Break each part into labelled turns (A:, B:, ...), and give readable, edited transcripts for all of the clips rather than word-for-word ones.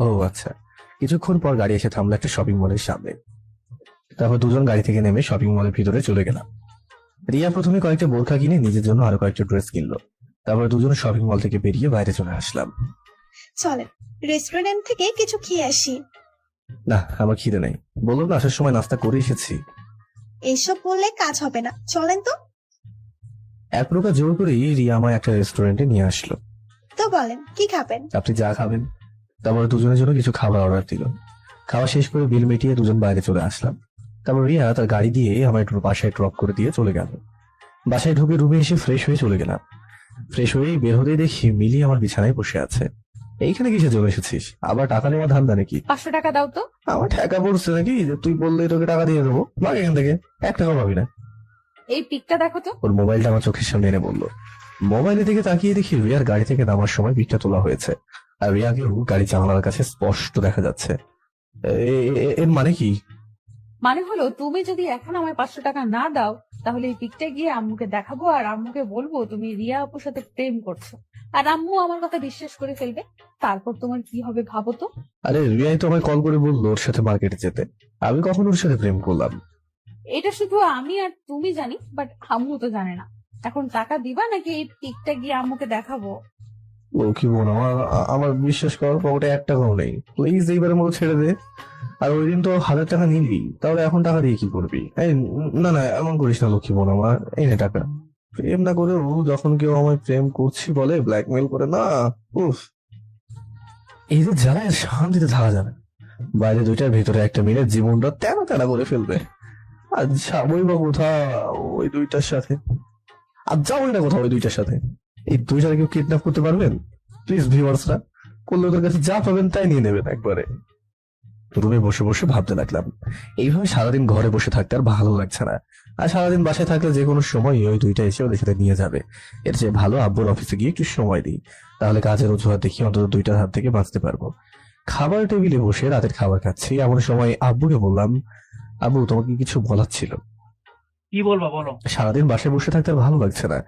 A: ও আচ্ছা। কিছুক্ষণ পর গাড়ি এসে থামলো একটা শপিং মলের সামনে। তারপর দুজন গাড়ি থেকে নেমে শপিং মলের ভিতরে চলে গেলাম। রিয়া প্রথমে কয়েকটা বোরখা কিনে নিজের জন্য আরো কয়েকটা ড্রেস কিনলো। তারপর দুজন শপিং মল থেকে বেরিয়ে বাইরে চলে আসলাম।
B: চলেন রেস্টুরেন্ট থেকে কিছু খেয়ে আসি।
A: না, আমার খিদে নেই। বললাম না আসার সময় নাস্তা করে এসেছি।
B: এসব বললে কাজ হবে না, চলেন তো।
A: এক প্রকার জোর করেই রিয়া আমায় একটা রেস্টুরেন্টে নিয়ে আসলো।
B: তো বলেন কি খাবেন?
A: আপনি যা খাবেন। তারপর দুজনের জন্য কিছু খাবার অর্ডার দিল। খাওয়া শেষ করে বিল মিটিয়ে দুজন বাইরে চলে আসলাম। তারপর রিয়া তার গাড়ি দিয়ে আমার একটু বাসায় ড্রপ করে দিয়ে চলে গেল। বাসায় ঢুকে রুমে এসে ফ্রেশ হয়ে চলে গেলাম। ফ্রেশ হয়ে বের হতেই দেখি মিলি আমার বিছানায় বসে আছে। এইখানে কিসে চলে এসেছিস? আবার টাকা নেওয়া ধান্দা নাকি?
C: 500 টাকা দাও তো।
A: আমার টাকা পড়ছে নাকি যে তুই বললে তোকে টাকা দিয়ে দেবো? ভাগ এখান থেকে, 1 টাকা পাবি না।
C: এই পিকটা দেখো তো।
A: ওর মোবাইলটা আমার চোখের সামনে এনে বললো। মোবাইলের দিকে তাকিয়ে দেখি রিয়ার গাড়ি থেকে নামার সময় পিকটা তোলা হয়েছে, আর রিয়াকে গাড়ি জানালার কাছে স্পষ্ট দেখা যাচ্ছে। এর মানে কি?
C: মানে হলো তুমি যদি এখন আমায় 500 টাকা না দাও তাহলে এই পিকটা গিয়ে আম্মুকে দেখাবো আর আম্মুকে বলবো তুমি রিয়া আপুর সাথে প্রেম করছো, আর আম্মু আমার কথা বিশ্বাস করে ফেলবে। তারপর তোমার কি হবে ভাবো তো।
A: আরে রিয়াই তো আমায় কল করে বললো ওর সাথে মার্কেটে যেতে। আমি কখন ওর সাথে প্রেম করলাম?
C: এটা শুধু আমি আর তুমি জানি, বাট আম্মু তো জানে না। এখন টাকা দিবা নাকি এই পিকটা গিয়ে আম্মুকে দেখাবো?
A: ও কি বল, আমার বিশ্বাস করার পকেটে 1 টাকাও নেই। প্লিজ এইবারের মতো ছেড়ে দে। আর ওই দিন তো 1000 টাকা নিবি, তাহলে এখন টাকা দিয়ে কি করবি? এই না না, এমন করিস না লক্ষ্মী বোন আমার। এই নে টাকা। প্রেম না করে ও যখন কেউ আমায় প্রেম করছি বলে ব্ল্যাকমেল করে না। উফ, এই যে জ্বালায় শান্তিতে থাকা যাবে। বাইরে দুইটার ভিতরে একটা মিলে জীবনটা তেনা তেনা করে ফেলবে। আর যাবোই বা কোথা ওই দুইটার সাথে? আর যাবোই না কোথাও ওই দুইটার সাথে। এই দুইটাকে কেউ কিডন্যাপ করতে পারবেন? প্লিজ ভিউয়ার্সরা, করলে ওদের কাছে যা পাবেন তাই নিয়ে নেবেন একবারে। রুমে বসে বসে ভাবতে লাগলাম, এইভাবে সারাদিন ঘরে বসে থাকতে আর ভালো লাগছে না। আর সারাদিন বাসায় থাকলে যে কোনো সময় ওই দুইটা এসে ওদের সাথে নিয়ে যাবে। এর চেয়ে ভালো আব্বুর অফিসে গিয়ে একটু সময় দিই, তাহলে কাজের অজুহাত দেখি অন্তত দুইটার হাত থেকে বাঁচতে পারবো। খাবার টেবিলে বসে রাতের খাবার খাচ্ছি, এমন সময় আব্বুকে বললাম, আব্বু তোমাকে কিছু বলার ছিল।
D: কি বলবা বলো।
A: সারাদিন বাসায় বসে থাকতে আর ভালো লাগছে না,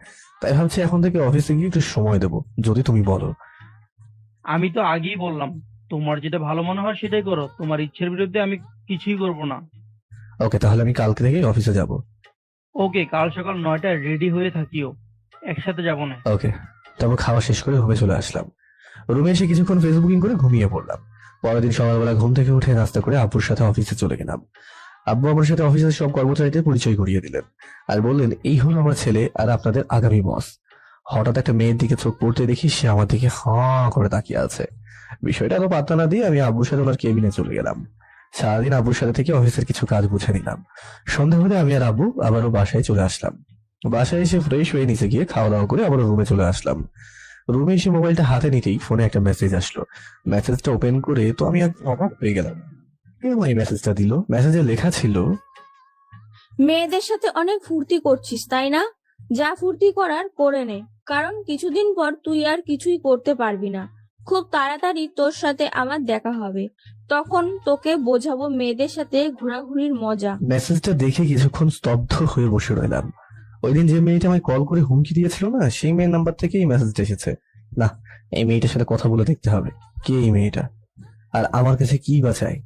A: তাই ভাবছি এখন থেকে অফিসে গিয়ে একটু সময় দেবো, যদি তুমি বলো।
D: আমি তো আগেই বললাম, তোমার যেটা ভালো মনে হয় সেটাই করো, তোমার ইচ্ছের বিরুদ্ধে আমি কিছুই করব না।
A: ওকে, তাহলে আমি কালকে থেকেই অফিসে যাব।
D: ওকে, কাল সকাল 9টায় রেডি হয়ে থাকিও, একসাথে যাবো না।
A: ওকে। তারপর খাওয়া শেষ করে রুমে চলে আসলাম। রুমে এসে কিছুক্ষণ ফেসবুকিং করে ঘুমিয়ে পড়লাম। পরের দিন সকালবেলা ঘুম থেকে উঠে নাস্তা করে আব্বুর সাথে অফিসে চলে গেলাম। আব্বু আমার সাথে অফিসের সব কর্মচারীদের পরিচয় করিয়ে দিলেন, আর বললেন এই হলো আমার ছেলে আর আপনাদের আগামী বস। হঠাৎ একটা মেয়ের দিকে চোখ পড়তে দেখি সে আমার দিকে হাঁ করে তাকিয়ে আছে। বিষয়টা তো পাত্তা না দিয়ে আমি আব্বুর সাথে ওনার কেবিনে চলে গেলাম। সারাদিন আব্বুর সাথে থেকে অফিসের কিছু কাজ বুঝে নিলাম। সন্ধ্যা হলে আমি আর আব্বু আবারও বাসায় চলে আসলাম। বাসায় এসে ফ্রেশ হয়ে নিচে গিয়ে খাওয়া দাওয়া করে আবার রুমে চলে আসলাম। রুমে এসে মোবাইলটা হাতে নিতেই ফোনে একটা মেসেজ আসলো। মেসেজটা ওপেন করে তো আমি অবাক হয়ে গেলাম। কে এই মেসেজটা দিল? মেসেজে লেখা ছিল,
E: মেয়েদের সাথে অনেক ফুর্তি করছিস তাই না? যা ফুর্তি করার করে নে, কারণ কিছুদিন পর তুই আর কিছুই করতে পারবি না। খুব তাড়াতাড়ি তোর সাথে আমার দেখা হবে, তখন তোকে বোঝাবো মেয়েদের সাথে ঘোরাঘুরির মজা।
A: মেসেজটা দেখে কিছুক্ষণ স্তব্ধ হয়ে বসে রইলাম। ওই দিন যে মেয়েটা আমায় কল করে হুমকি দিয়েছিল না, সেই মেয়ের নাম্বার থেকে এই মেসেজটা এসেছে। না, এই মেয়েটার সাথে কথা বলে দেখতে হবে, কে এই মেয়েটা আর আমার কাছে কি বাঁচায়।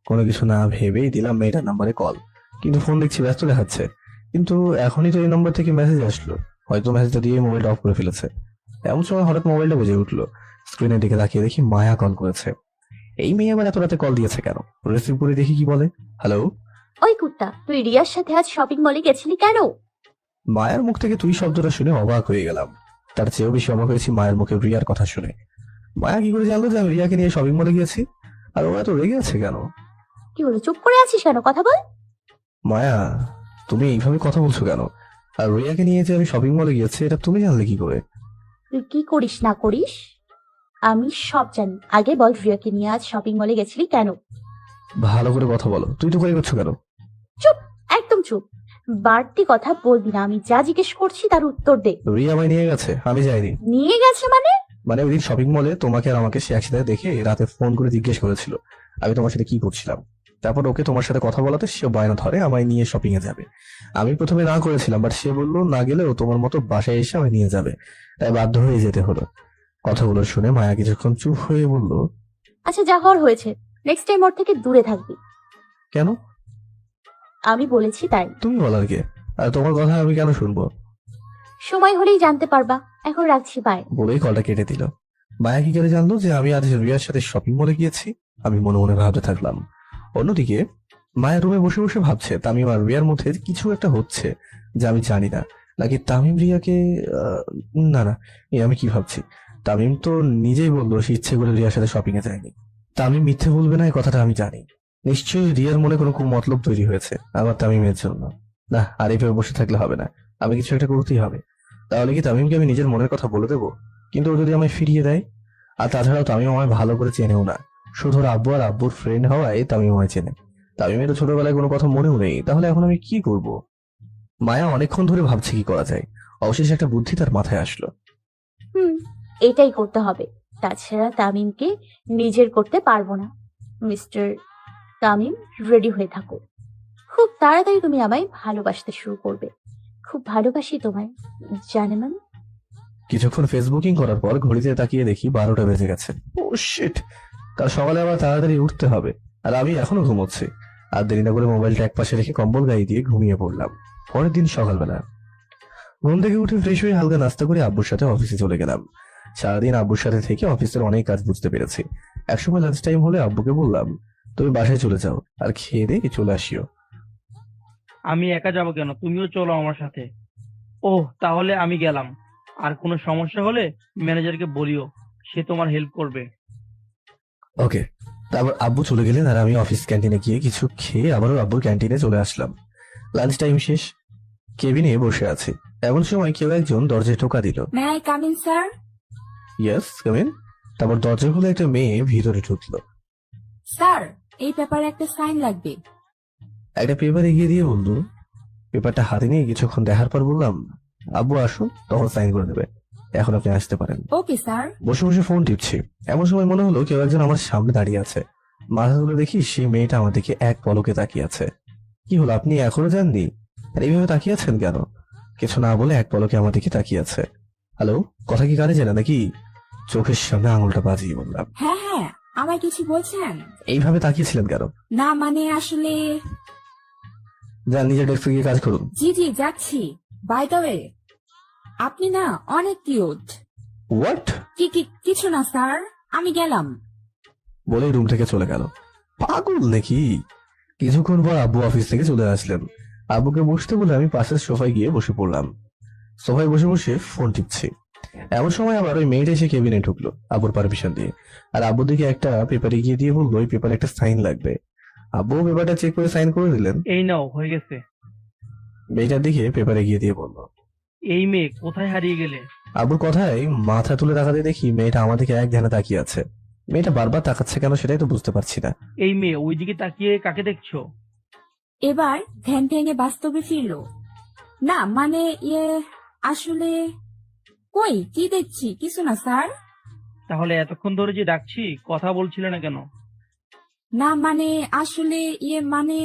A: কোনো কিছু না ভেবেই দিলাম মেয়েটার নাম্বারে কল, কিন্তু ফোন দেখছি ব্যস্ত দেখাচ্ছে। কিন্তু এখনই তো এই নাম্বার থেকে মেসেজ আসলো, হয়তো মেসেজটা দিয়ে মোবাইলটা অফ করে ফেলেছে। এমন সময় হঠাৎ মোবাইলটা বেজে উঠলো। স্ক্রিনের দিকে তাকিয়ে দেখি মায়া কল করেছে। এই মেয়ে আবার এত রাতে কল দিয়েছে কেন? রিসিভ করে দেখি কি বলে, হ্যালো।
F: ওই কুত্তা, তুই রিয়ার সাথে আজ শপিং মলে গেছিলি কেন?
A: মায়ের মুখ থেকে তুই শব্দটা শুনে অবাক হয়ে গেলাম। তার চেয়েও বেশি অবাক হয়েছি মায়ের মুখে রিয়ার কথা শুনে। মায়া কি করে জানলো যে আমি রিয়াকে নিয়ে শপিং মলে গিয়েছি? আর ওরা তো রেগে আছে কেন?
F: কি হলো, চুপ করে আছিস কেন? কথা বল।
A: মায়া, তুমি এইভাবে কথা বলছো কেন? আর রিয়াকে নিয়ে যে আমি শপিং মলে গিয়েছি এটা তুমি জানলে কি করে?
F: তুই কি করিস না করিস আমি সব জানি। আগে বল, রিয়াকে নিয়ে আজ শপিং মলে গেছিলি কেন?
A: ভালো করে কথা বলো, তুই তো করে করছো কেন?
F: চুপ, একদম চুপ। বাড়তি কথা বলবি না। আমি যা জিজ্ঞেস করছি তার উত্তর দে।
A: রিয়া আমায় নিয়ে গেছে, আমি যাইনি।
F: নিয়ে গেছে মানে?
A: মানে ওই দিন শপিং মলে তোমাকে আর আমাকে সে একসাথে দেখে রাতে ফোন করে জিজ্ঞেস করেছিল আমি তোমার সাথে কি করছিলাম। তারপর ওকে তোমার সাথে কথা বলাতে সে বায়না ধরে আমায় নিয়ে শপিং এ যাবে। আমি প্রথমে না করেছিলাম, বাট সে বললো না গেলেও তোমার মতো বাসায় এসে আমায় নিয়ে যাবে, তাই বাধ্য হয়ে যেতে হলো। কথাগুলো শুনে মায়া কিছুক্ষণ চুপ হয়ে বলল,
F: আচ্ছা, যা হওয়ার হয়েছে। নেক্সট টাইম ওর থেকে দূরে থাকবি।
A: কেন?
F: আমি বলেছি তাই।
A: তুমি বলার কে? আর তোমার কথা আমি কেন শুনবো?
F: সময় হলেই জানতে পারবা। এখন রাখছি, বাই।
A: বলেই কলটা কেটে দিল। মায়া কি করে জানলো যে আমি আজ রিয়ার সাথে শপিং মলে গিয়েছি? আমি মনে মনে ভাবতে থাকলাম। অন্যদিকে মায়া রুমে বসে বসে ভাবছে তামিম আর রিয়ার মধ্যে কিছু একটা হচ্ছে যা আমি জানি না। নাকি তামিম রিয়াকে না না, আমি কি ভাবছি? তামিম তো নিজেই বললো সে ইচ্ছে করে রিয়ার সাথে শপিং এ যায়নি। তামিম মিথ্যে বলবে না, এই কথাটা আমি জানি। নিশ্চয়ই রিয়ার মনে কোনো মতলব তৈরি হয়েছে আমার তামিমের জন্য। না, আর এইভাবে বসে থাকলে হবে না, আমি কিছু একটা করতেই হবে। তাহলে কি তামিমকে আমি নিজের মনের কথা বলে দেবো? কিন্তু ও যদি আমায় ফিরিয়ে দেয়? আর তাছাড়াও তামিম আমায় ভালো করে চেনেও না, শুধু ওর আব্বু আর আব্বুর ফ্রেন্ড হওয়ায় তামিম আমায় চেনে। তামিমের তো ছোটবেলায় কোনো কথা মনেও নেই, তাহলে এখন আমি কি করব? মায়া অনেকক্ষণ ধরে ভাবছে কি করা যায়। অবশেষে একটা বুদ্ধি তার মাথায় আসলো।
F: এটাই করতে হবে। তাছাড়া তামিমকে নিজের করতে পারবো না। মিস্টার তামিম, রেডি হয়ে থাকো। খুব তাড়াতাড়ি তুমি আমায় ভালোবাসতে শুরু করবে। খুব ভালোবাসি তোমায়, জানেমান।
A: কিছুক্ষণ ফেসবুকিং করার পর ঘড়িতে তাকিয়ে দেখি 12টা বেজে গেছে। ও শিট, কাল সকালে আবার তাড়াতাড়ি উঠতে হবে, আর আমি এখনো ঘুমোচ্ছি। আর দেরি না করে মোবাইলটা একপাশে রেখে কম্বল গায়ে দিয়ে ঘুমিয়ে পড়লাম। পরের দিন সকালবেলা ঘুম থেকে উঠে ফ্রেশ হয়ে হালকা নাস্তা করে আব্বুর সাথে অফিসে চলে গেলাম। সারাদিন আব্বুর সাথে থেকে অফিসের অনেক কাজ বুঝতে পেরেছি। একসময় লাঞ্চ টাইম হলে আব্বুকে বললাম, তুমি বাসায় চলে যাও আর খেয়ে দিয়ে চলে আসিও।
D: আমি একা যাব কেন? তুমিও চলো আমার সাথে। ওহ, তাহলে আমি গেলাম। আর কোনো সমস্যা হলে ম্যানেজারকে বলিও, সে তোমার হেল্প করবে।
A: ওকে। তারপর আব্বু চলে গেলেন আর আমি অফিস ক্যান্টিনে গিয়ে কিছু খেয়ে আবারও আব্বুর ক্যান্টিনে চলে আসলাম। লাঞ্চ টাইম শেষ, কেবিনে বসে আছি। এমন সময় কেউ একজন দরজায় টোকা দিল।
E: May I come in sir?
A: Yes, come in. তারপর দরজা খুলে একটা মেয়ে ভিতরে ঢুকলো।
E: স্যার, এই পেপারে একটা সাইন লাগবে।
A: একটা পেপার এগিয়ে দিয়ে বললো। পেপারটা হাতে নিয়ে কিছুক্ষণ দেখার পর বললাম, আব্বু আসুন, তখন সাইন করে দেবে। এখন আপনি আসতে পারেন।
E: Okay sir.
A: বসে বসে ফোন টিপছি। এমন সময় মনে হলো কেউ একজন আমার সামনে দাঁড়িয়ে আছে। মাথা তুলে দেখি সেই মেয়েটা আমার দিকে এক পলকে তাকিয়ে আছে। কি হলো, আপনি এখনো যাননি? আর এইভাবে তাকিয়ে আছেন কেন? কিছু না বলে এক পলকে আমার দিকে তাকিয়ে আছে। হ্যালো, কথা কি কানে জানা নাকি? চোখের সামনে আঙুলটা বাজিয়ে বললাম,
E: হ্যাঁ হ্যাঁ, আমায় কিছু বলছেন?
A: এইভাবে তাকিয়েছিলেন কেন?
E: না মানে আসলে।
A: যান নিজের ডেস্কে গিয়ে কাজ করুন।
E: জি জি, যাচ্ছি। বাই দ্য ওয়ে, আপনি না অনেক কিউট।
A: হোয়াট?
E: কিছু না স্যার, আমি গেলাম।
A: বলে রুম থেকে চলে গেল। পাগল নাকি? কিছুক্ষণ পর আব্বু অফিস থেকে চলে আসলেন। আব্বুকে বসতে বলে আমি পাশের সোফায় গিয়ে বসে পড়লাম। সোফায় বসে বসে ফোন টিপছি। এমন সময় আবার ওই মেয়েটা এসে কেবিনে ঢুকলো আব্বুর পারমিশন দিয়ে। আর আব্বুর দিকে একটা পেপার এগিয়ে দিয়ে বললো, ওই পেপারে একটা সাইন লাগবে। আব্বু পেপারটা চেক করে সাইন করে দিলেন।
D: এই নাও, হয়ে গেছে।
A: মেয়েটার দিকে পেপার এগিয়ে দিয়ে বললো,
D: এই মেয়ে কোথায় হারিয়ে গেলে?
A: আব্বুর কথায় মাথা তুলে তাকাতে দেখি মেয়েটা আমার দিকে এক ধ্যানে তাকিয়ে আছে। মেয়েটা বারবার তাকাচ্ছে কেন সেটাই তো বুঝতে পারছি না।
D: এই মেয়ে ওইদিকে তাকিয়ে কাকে দেখছো?
E: এবার ধ্যান ভেঙে বাস্তবে ফিরলো। না মানে আসলে কই কি দেখছি? কিছু না স্যার।
D: তাহলে এতক্ষণ ধরে যে ডাকছি কথা বলছিলে না কেন?
E: না মানে আসলে মানে।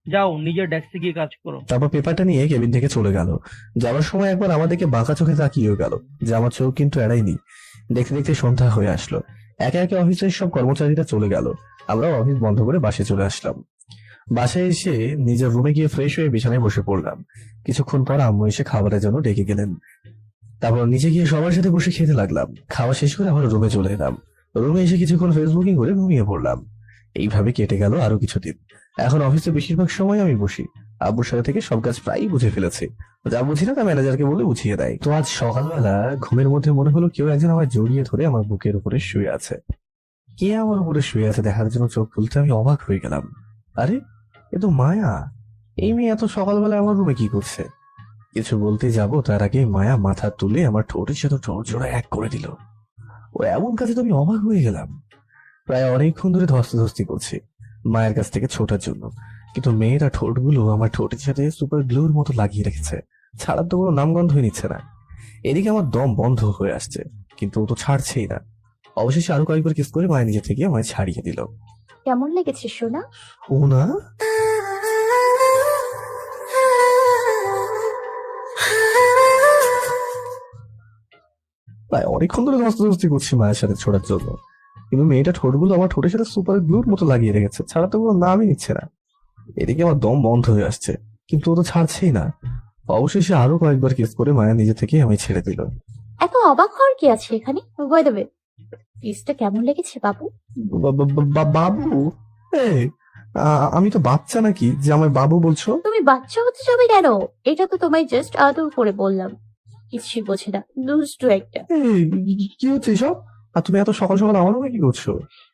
D: যাও নিজের ডেস্কে গিয়ে কাজ করো।
A: তারপর পেপারটা নিয়ে কেবিন থেকে চলে গেল। যাওয়ার সময় একবার আমাদেরকে বাঁকা চোখে তাকিয়েও গেল, যে আমার চোখ কিন্তু এড়াইনি। দেখতে দেখতে সন্ধ্যা হয়ে আসলো। একে একে অফিসের সব কর্মচারীরা চলে গেল। আমরাও অফিস বন্ধ করে বাসায় চলে আসলাম। বাসায় এসে নিজের রুমে গিয়ে ফ্রেশ হয়ে বিছানায় বসে পড়লাম। কিছুক্ষণ পর আম্মু এসে খাবারের জন্য ডেকে গেলেন। তারপর নিচে গিয়ে সবার সাথে বসে খেতে লাগলাম। খাওয়া শেষ করে আবার রুমে চলে এলাম। রুমে এসে কিছুক্ষণ ফেসবুকিং করে ঘুমিয়ে পড়লাম। এইভাবে কেটে গেল আরো কিছুদিন। এখন অফিসে বেশিরভাগ সময় আমি বসি। আব্বুর সাথে থেকে সব কাজ প্রায়ই বুঝে ফেলেছি। যা বুঝি না তা ম্যানেজারকে বলে বুঝিয়ে দেয়। তো আজ সকালবেলা ঘুমের মধ্যে মনে হলো কেউ একজন আমার জড়িয়ে ধরে আমার বুকের উপরে শুয়ে আছে। কে আমার উপরে শুয়ে আছে দেখার জন্য চোখ খুলতে আমি অবাক হয়ে গেলাম। আরে, এ তো মায়া। এই মেয়ে এত সকালবেলা আমার রুমে কি করছে? কিছু বলতে যাব তার আগে মায়া মাথা তুলে আমার ঠোঁটের সাথে ঠোঁট জোড়া এক করে দিল। ও এমন কাছে তো আমি অবাক হয়ে গেলাম। প্রায় অনেকক্ষণ ধরে ধস্তাধস্তি করছি মায়ের কাছ থেকে ছোটার জন্য, কিন্তু মেয়েরা ঠোঁটগুলো আমার ঠোঁটের সাথে সুপার গ্লুর মতো লাগিয়ে রেখেছে। ছাড়ার তো কোনো নামগন্ধই নিচ্ছে না। এদিকে আমার দম বন্ধ হয়ে আসছে, কিন্তু ও তো ছাড়ছেই না। অবশেষে আরো কয়েকবার কিস করে মায়ের নিজে থেকে আমায় ছাড়িয়ে দিল।
F: কেমন লেগেছে সোনা?
A: ও না, প্রায় অনেকক্ষণ ধরে ধস্তাধস্তি করছি মায়ের সাথে ছোড়ার জন্য, কিন্তু মেয়েটা ঠোঁটগুলো আমার ঠোঁটের সাথে সুপার গ্লুর মতো লাগিয়ে রেখেছে, ছাড়া তো কোনো নামই নিচ্ছে না। এদিকে আমার দম বন্ধ হয়ে আসছে, কিন্তু ও তো ছাড়ছেই না। অবশেষে আরো কয়েকবার কিস করে মায়া নিজে থেকে আমায় ছেড়ে দিল।
F: এত অবাক হওয়ার কি আছে এখানে? বলে দেবে কিসটা কেমন লেগেছে বাবু?
A: বাবু? এই, আমি তো বাচ্চা নাকি যে আমায় বাবু বলছো?
F: তুমি বাচ্চা হতে যাবে কেন? এটা তো তোমায় জাস্ট আদর করে বললাম। কিছুই বোঝে না, দুষ্টু একটা।
A: এই, কি হচ্ছে এসব? আর তুমি এত সকাল সকাল আমার রুমে কি করছো?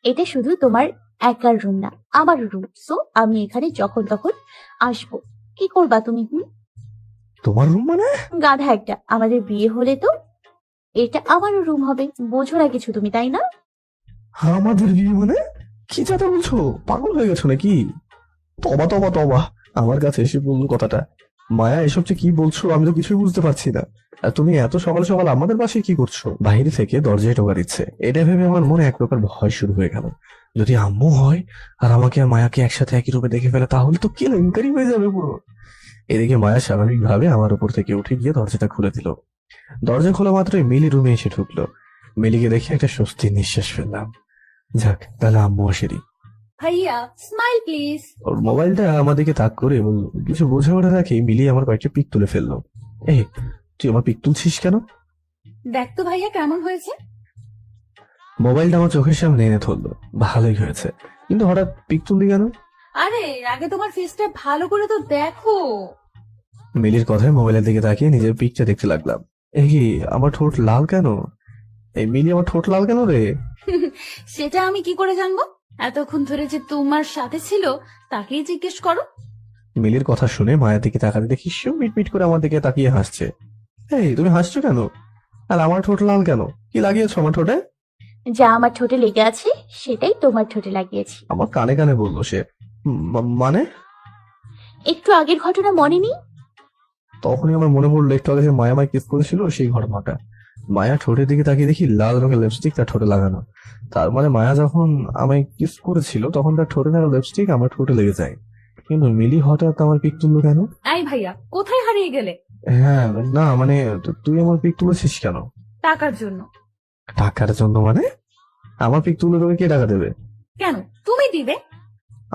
F: এটা শুধু তোমার একার রুম না, আমার রুম। সো আমি এখানে যখন তখন আসবো। কি করবা তুমি?
A: তোমার রুম মানে?
F: গাধা একটা। আমাদের বিয়ে হলে তো এটা আমারও রুম হবে। বোঝো না কিছু তুমি, তাই না?
A: আমাদের বিয়ে মানে? কি যাতা বলছো? পাগল হয়ে গেছো নাকি? তবা তবা তবা, আমার কাছে এসে বললো কথাটা। মায়া, এসব যে কি বলছো আমি তো কিছুই বুঝতে পারছি না। আর তুমি এত সকাল সকাল আমাদের বাসায় কি করছো? বাইরে থেকে দরজায় টোকা দিচ্ছে, এটা ভেবে আমার মনে এক প্রকার ভয় শুরু হয়ে গেল। যদি আম্মু হয় আর আমাকে আর মায়াকে একসাথে একই রূপে দেখে ফেলে, তাহলে তো কেলেঙ্কারি হয়ে যাবে পুরো। এদিকে মায়া স্বাভাবিকভাবে আমার উপর থেকে উঠে গিয়ে দরজাটা খুলে দিল। দরজা খোলা মাত্রই মিলি রুমে এসে ঢুকলো। মিলিকে দেখে একটা স্বস্তির নিঃশ্বাস ফেললাম। যাক, তাহলে আম্মু আসেনি।
C: ভাইয়া স্মাইল প্লিজ।
A: ওর মোবাইলটা আমার দিকে তাক করে বলল, কিছু বোঝা ওঠা রাখি মিলিয়ে আমার কয়েকটা পিক তুলে ফেললো। এই, তুই আমার পিক তুলছিস কেন?
C: দেখ তো ভাইয়া কেমন হয়েছে।
A: মোবাইলটা আমার চোখের সামনে এনে ধরলো। ভালোই হয়েছে, কিন্তু হঠাৎ পিক তুললি কেন?
C: আরে আগে তোমার ফেসটা ভালো করে তো দেখো।
A: মিলির কথায় মোবাইলের দিকে তাকিয়ে নিজের পিকটা দেখতে লাগলাম। এই কি, আমার ঠোঁট লাল কেন? এই মিলি, আমার ঠোঁট লাল কেন রে?
C: সেটা আমি কি করে জানবো? এতক্ষণ ধরে যে তোমার সাথে ছিল তাকেই জিজ্ঞেস করো।
A: মিলির কথা শুনে মায়ের দিকে তাকাতে দেখি সে মিটমিট করে আমার দিকে তাকিয়ে হাসছে। এই, তুমি হাসছো কেন? আর আমার ঠোঁট লাল কেন? কি লাগিয়েছো আমার ঠোঁটে?
F: যা আমার ঠোঁটে লেগে আছে সেটাই তোমার ঠোঁটে লাগিয়েছি।
A: আমার কানে কানে বললো সে। মানে?
F: একটু আগের ঘটনা মনে নেই?
A: তখনই আমার মনে পড়লো একটু আগে যে মায়া আমায় কিস করেছিল সেই ঘটনাটা। মায়া ঠোঁটের দিকে তাকিয়ে দেখি লাল রঙের লিপস্টিক তার ঠোঁটে লাগানো। তার মানে মায়া যখন আমায় কিস করেছিল তখন তার ঠোঁটে থাকা লিপস্টিক আমার ঠোঁটে লেগে যায়। কিন্তু মিলি হঠাৎ আমার পিক তুললো কেন?
C: এই ভাইয়া কোথায় হারিয়ে গেলে?
A: হ্যাঁ, না মানে তুই আমার পিক তুলেছিস কেন?
C: টাকার জন্য।
A: টাকার জন্য মানে? আমার পিক তুলে তোকে কে টাকা দেবে?
C: কেন তুমি দিবে?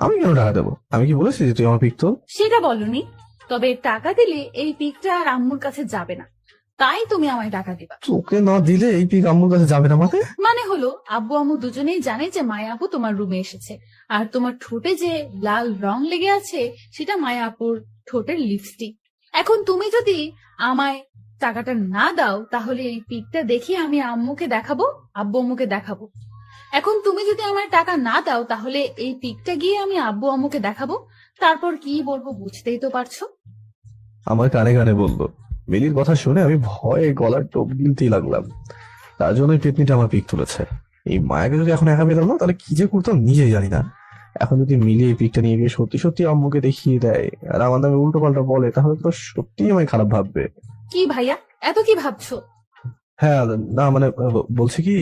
A: আমি কেন টাকা দেবো? আমি কি বলেছি যে তুই আমার পিক তোল?
C: সেটা বলনি, তবে টাকা দিলে এই পিকটা আর আম্মুর কাছে যাবে না, তাই তুমি আমায় টাকা দিবা।
A: তোকে না দিলে এই পিক আম্মুর কাছে যাবে না মানে?
C: মানে হলো আব্বু আম্মু দুজনেই জানে যে মায়া আপু তোমার রুমে এসেছে, আর তোমার ঠোঁটে যে লাল রং লেগে আছে সেটা মায়া আপুর ঠোঁটের লিপস্টিক। এখন তুমি যদি আমায় টাকাটা না দাও তাহলে এই পিকটা দেখে আমি আম্মুকে দেখাবো, আব্বু আম্মুকে দেখাবো। এখন তুমি যদি আমায় টাকা না দাও তাহলে এই পিকটা গিয়ে আমি আব্বু আম্মুকে দেখাবো, তারপর কি বলবো বুঝতেই তো পারছো।
A: আমার কানে কানে বললো। মিলির কথা শুনে আমি ভয়ে গলার টোপ গিলতেই লাগলাম। তার জন্যই পেতনিটা আমার পিক তুলেছে। এই মায়াকে যদি এখন একা পেতাম না তাহলে কি যে করতাম নিজেই জানি না। এখন যদি মিলি এই পিকটা নিয়ে গিয়ে সত্যি সত্যি আম্মুকে দেখিয়ে দেয় আর আমার নামে উল্টো পাল্টা বলে, তাহলে তো সত্যিই আমায় খারাপ ভাববে।
C: কি ভাইয়া এত কি ভাবছো?
A: হ্যাঁ, না মানে বলছি কি,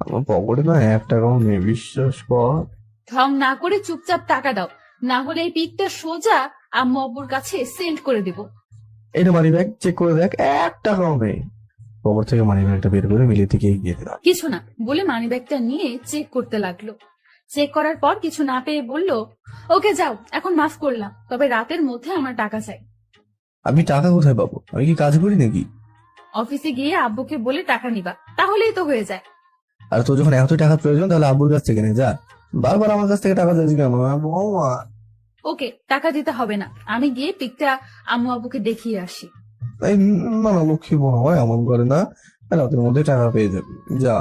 A: আমার পকেটে না 1 টাকাও নেই, বিশ্বাস কর।
C: ঢং না করে চুপচাপ টাকা দাও, না হলে এই পিকটা সোজা আম্মু আব্বুর কাছে সেন্ড করে দেব।
A: এটা মানি ব্যাগ, চেক করে দেখ, 1 টাকাও নেই। পকেট থেকে মানি ব্যাগটা বের করে মিলির দিকে এগিয়ে দিলাম।
C: কিছু না বলে মানিব্যাগটা নিয়ে চেক করতে লাগলো। চেক করার পর কিছু না পেয়ে বলল, ওকে যাও, এখন মাফ করলাম, তবে রাতের মধ্যে আমার টাকা চাই।
A: আমি টাকা কোথায় পাবো? আমি কি কাজ করি নাকি?
C: অফিসে গিয়ে আব্বুকে বলে টাকা নিবা, তাহলেই তো হয়ে যায়।
A: আর তোর যখন এত টাকা প্রয়োজন তাহলে আব্বুর কাছ থেকে নে যা। বারবার আমার কাছ থেকে টাকা চাইছি কেন? বৌমা।
C: ওকে, টাকা দিতে হবে না, আমি গিয়ে পিকটা আম্মু আব্বুকে দেখিয়ে আসি।
A: এই, না না, লক্ষ্মী বোন হয় এমন করে না। রাতের মধ্যে টাকা পেয়ে যাবি, যা।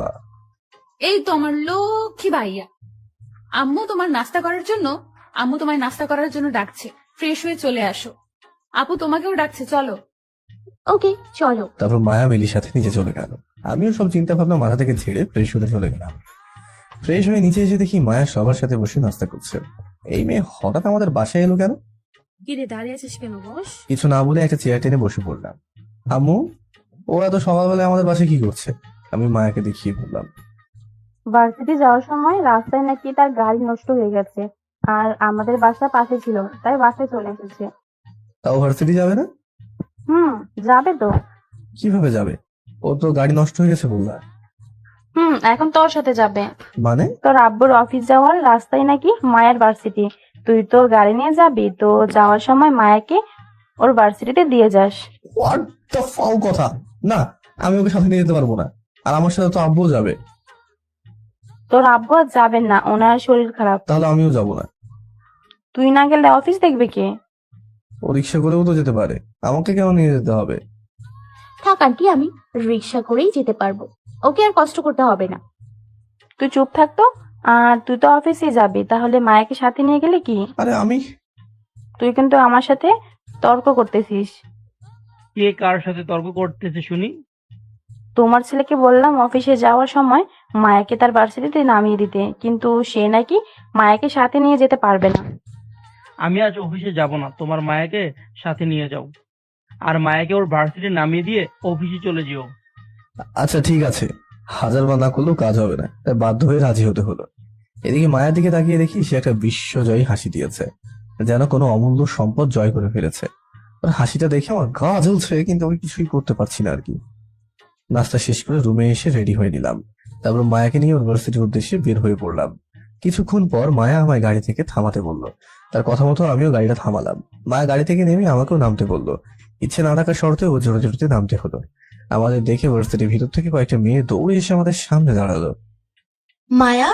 C: এই তো আমার লক্ষ্মী ভাইয়া। আম্মু তোমার নাস্তা করার জন্য, আম্মু তোমায় নাস্তা করার জন্য ডাকছে, ফ্রেশ হয়ে চলে আসো। আপু তোমাকেও ডাকছে, চলো।
F: ওকে চলো।
A: তারপর মায়া মিলির সাথে নিচে চলে গেল। আমিও সব চিন্তা ভাবনা মাথা থেকে ঝেড়ে ফ্রেশ হতে চলে গেলাম। ফ্রেশ হয়ে নিচে এসে দেখি মায়া সবার সাথে বসে নাস্তা করছে। এই মেয়ে হঠাৎ আমাদের বাসায় এলো কেন?
E: কিরে দাঁড়িয়ে আছিস কেন? বস।
A: কিছু না বলে একটা চেয়ার টেনে বসে পড়লাম। আম্মু, ওরা তো সকালবেলায় আমাদের বাসায় কি করছে? আমি মায়াকে দেখিয়ে বললাম।
G: ভার্সিটি যাওয়ার সময় রাস্তায় নাকি তার গাড়ি নষ্ট হয়ে গেছে, আর আমাদের বাসা পাশে ছিল, তাই বাসে চলে এসেছে।
A: তাও ভার্সিটি যাবে না?
G: যাবে তো।
A: কিভাবে যাবে? ও তো গাড়ি নষ্ট হয়ে গেছে বললা।
G: এখন তোর সাথে যাবে।
A: মানে?
G: তোর আব্বুর অফিস যাওয়ার রাস্তায় নাকি মায়ের ভার্সিটি। তুই তোর গাড়ি নিয়ে যাবি, তো যাওয়ার সময় মায়াকে ওর ভার্সিটিতে দিয়ে যাস।
A: হোয়াট দ্য ফাউ কথা! না, আমি ওকে সাথে নিয়ে যেতে পারবো না। আর আমার সাথে তো আব্বু যাবে।
G: তোর আব্বু আর যাবেন না, ওনার শরীর খারাপ।
A: তাহলে আমিও যাবো না।
G: তুই না গেলে অফিস দেখবে কে?
A: ও রিক্সা করেও তো যেতে পারে, আমাকে কেন নিয়ে যেতে হবে?
F: থাক আন্টি, আমি রিক্সা করেই যেতে পারবো, ওকে আর কষ্ট করতে হবে না।
G: তুই চুপ থাকতো। আর তুই তো অফিসে যাবি, তাহলে মায়াকে সাথে নিয়ে গেলে কি?
A: আরে আমি
G: তুই কিন্তু আমার সাথে তর্ক করতেছিস।
D: কে কার সাথে তর্ক করতেছে শুনি?
G: তোমার ছেলেকে বললাম অফিসে যাওয়ার সময় মায়াকে তার ভার্সিটিতে নামিয়ে দিতে, কিন্তু সে নাকি মায়াকে সাথে নিয়ে যেতে পারবে না।
D: আমি আজ অফিসে যাব না, তোমার মায়াকে সাথে নিয়ে যাও। আর মায়াকে ওর ভার্সিটি নামিয়ে দিয়ে অফিসে চলে যেও।
A: আচ্ছা ঠিক আছে, হাজার বার না করলেও কাজ হবে না, তাই বাধ্য হয়ে রাজি হতে হলো। এদিকে মায়ের দিকে তাকিয়ে দেখি সে একটা বিশ্বজয়ী হাসি দিয়েছে, যেন কোনো অমূল্য সম্পদ জয় করে ফেলেছে। ওর হাসিটা দেখে আমার গা জ্বলছে, কিন্তু আমি কিছুই করতে পারছি না আর কি। নাস্তা শেষ করে রুমে এসে রেডি হয়ে নিলাম, তারপর মায়াকে নিয়ে ইউনিভার্সিটির উদ্দেশ্যে বের হয়ে পড়লাম। কিছুক্ষণ পর মায়া আমায় গাড়ি থেকে থামাতে বললো, তার কথা মতো আমিও গাড়িটা থামালাম। মায়া গাড়ি থেকে নেমে আমাকেও নামতে বললো। ইচ্ছে না থাকার শর্তে ও জোরে জোরে নামতে হলো। আমাদের দেখে ভার্সিটির ভিতর থেকে কয়েকটা মেয়ে দৌড়ে এসে আমাদের সামনে দাঁড়ালো।
H: মায়া,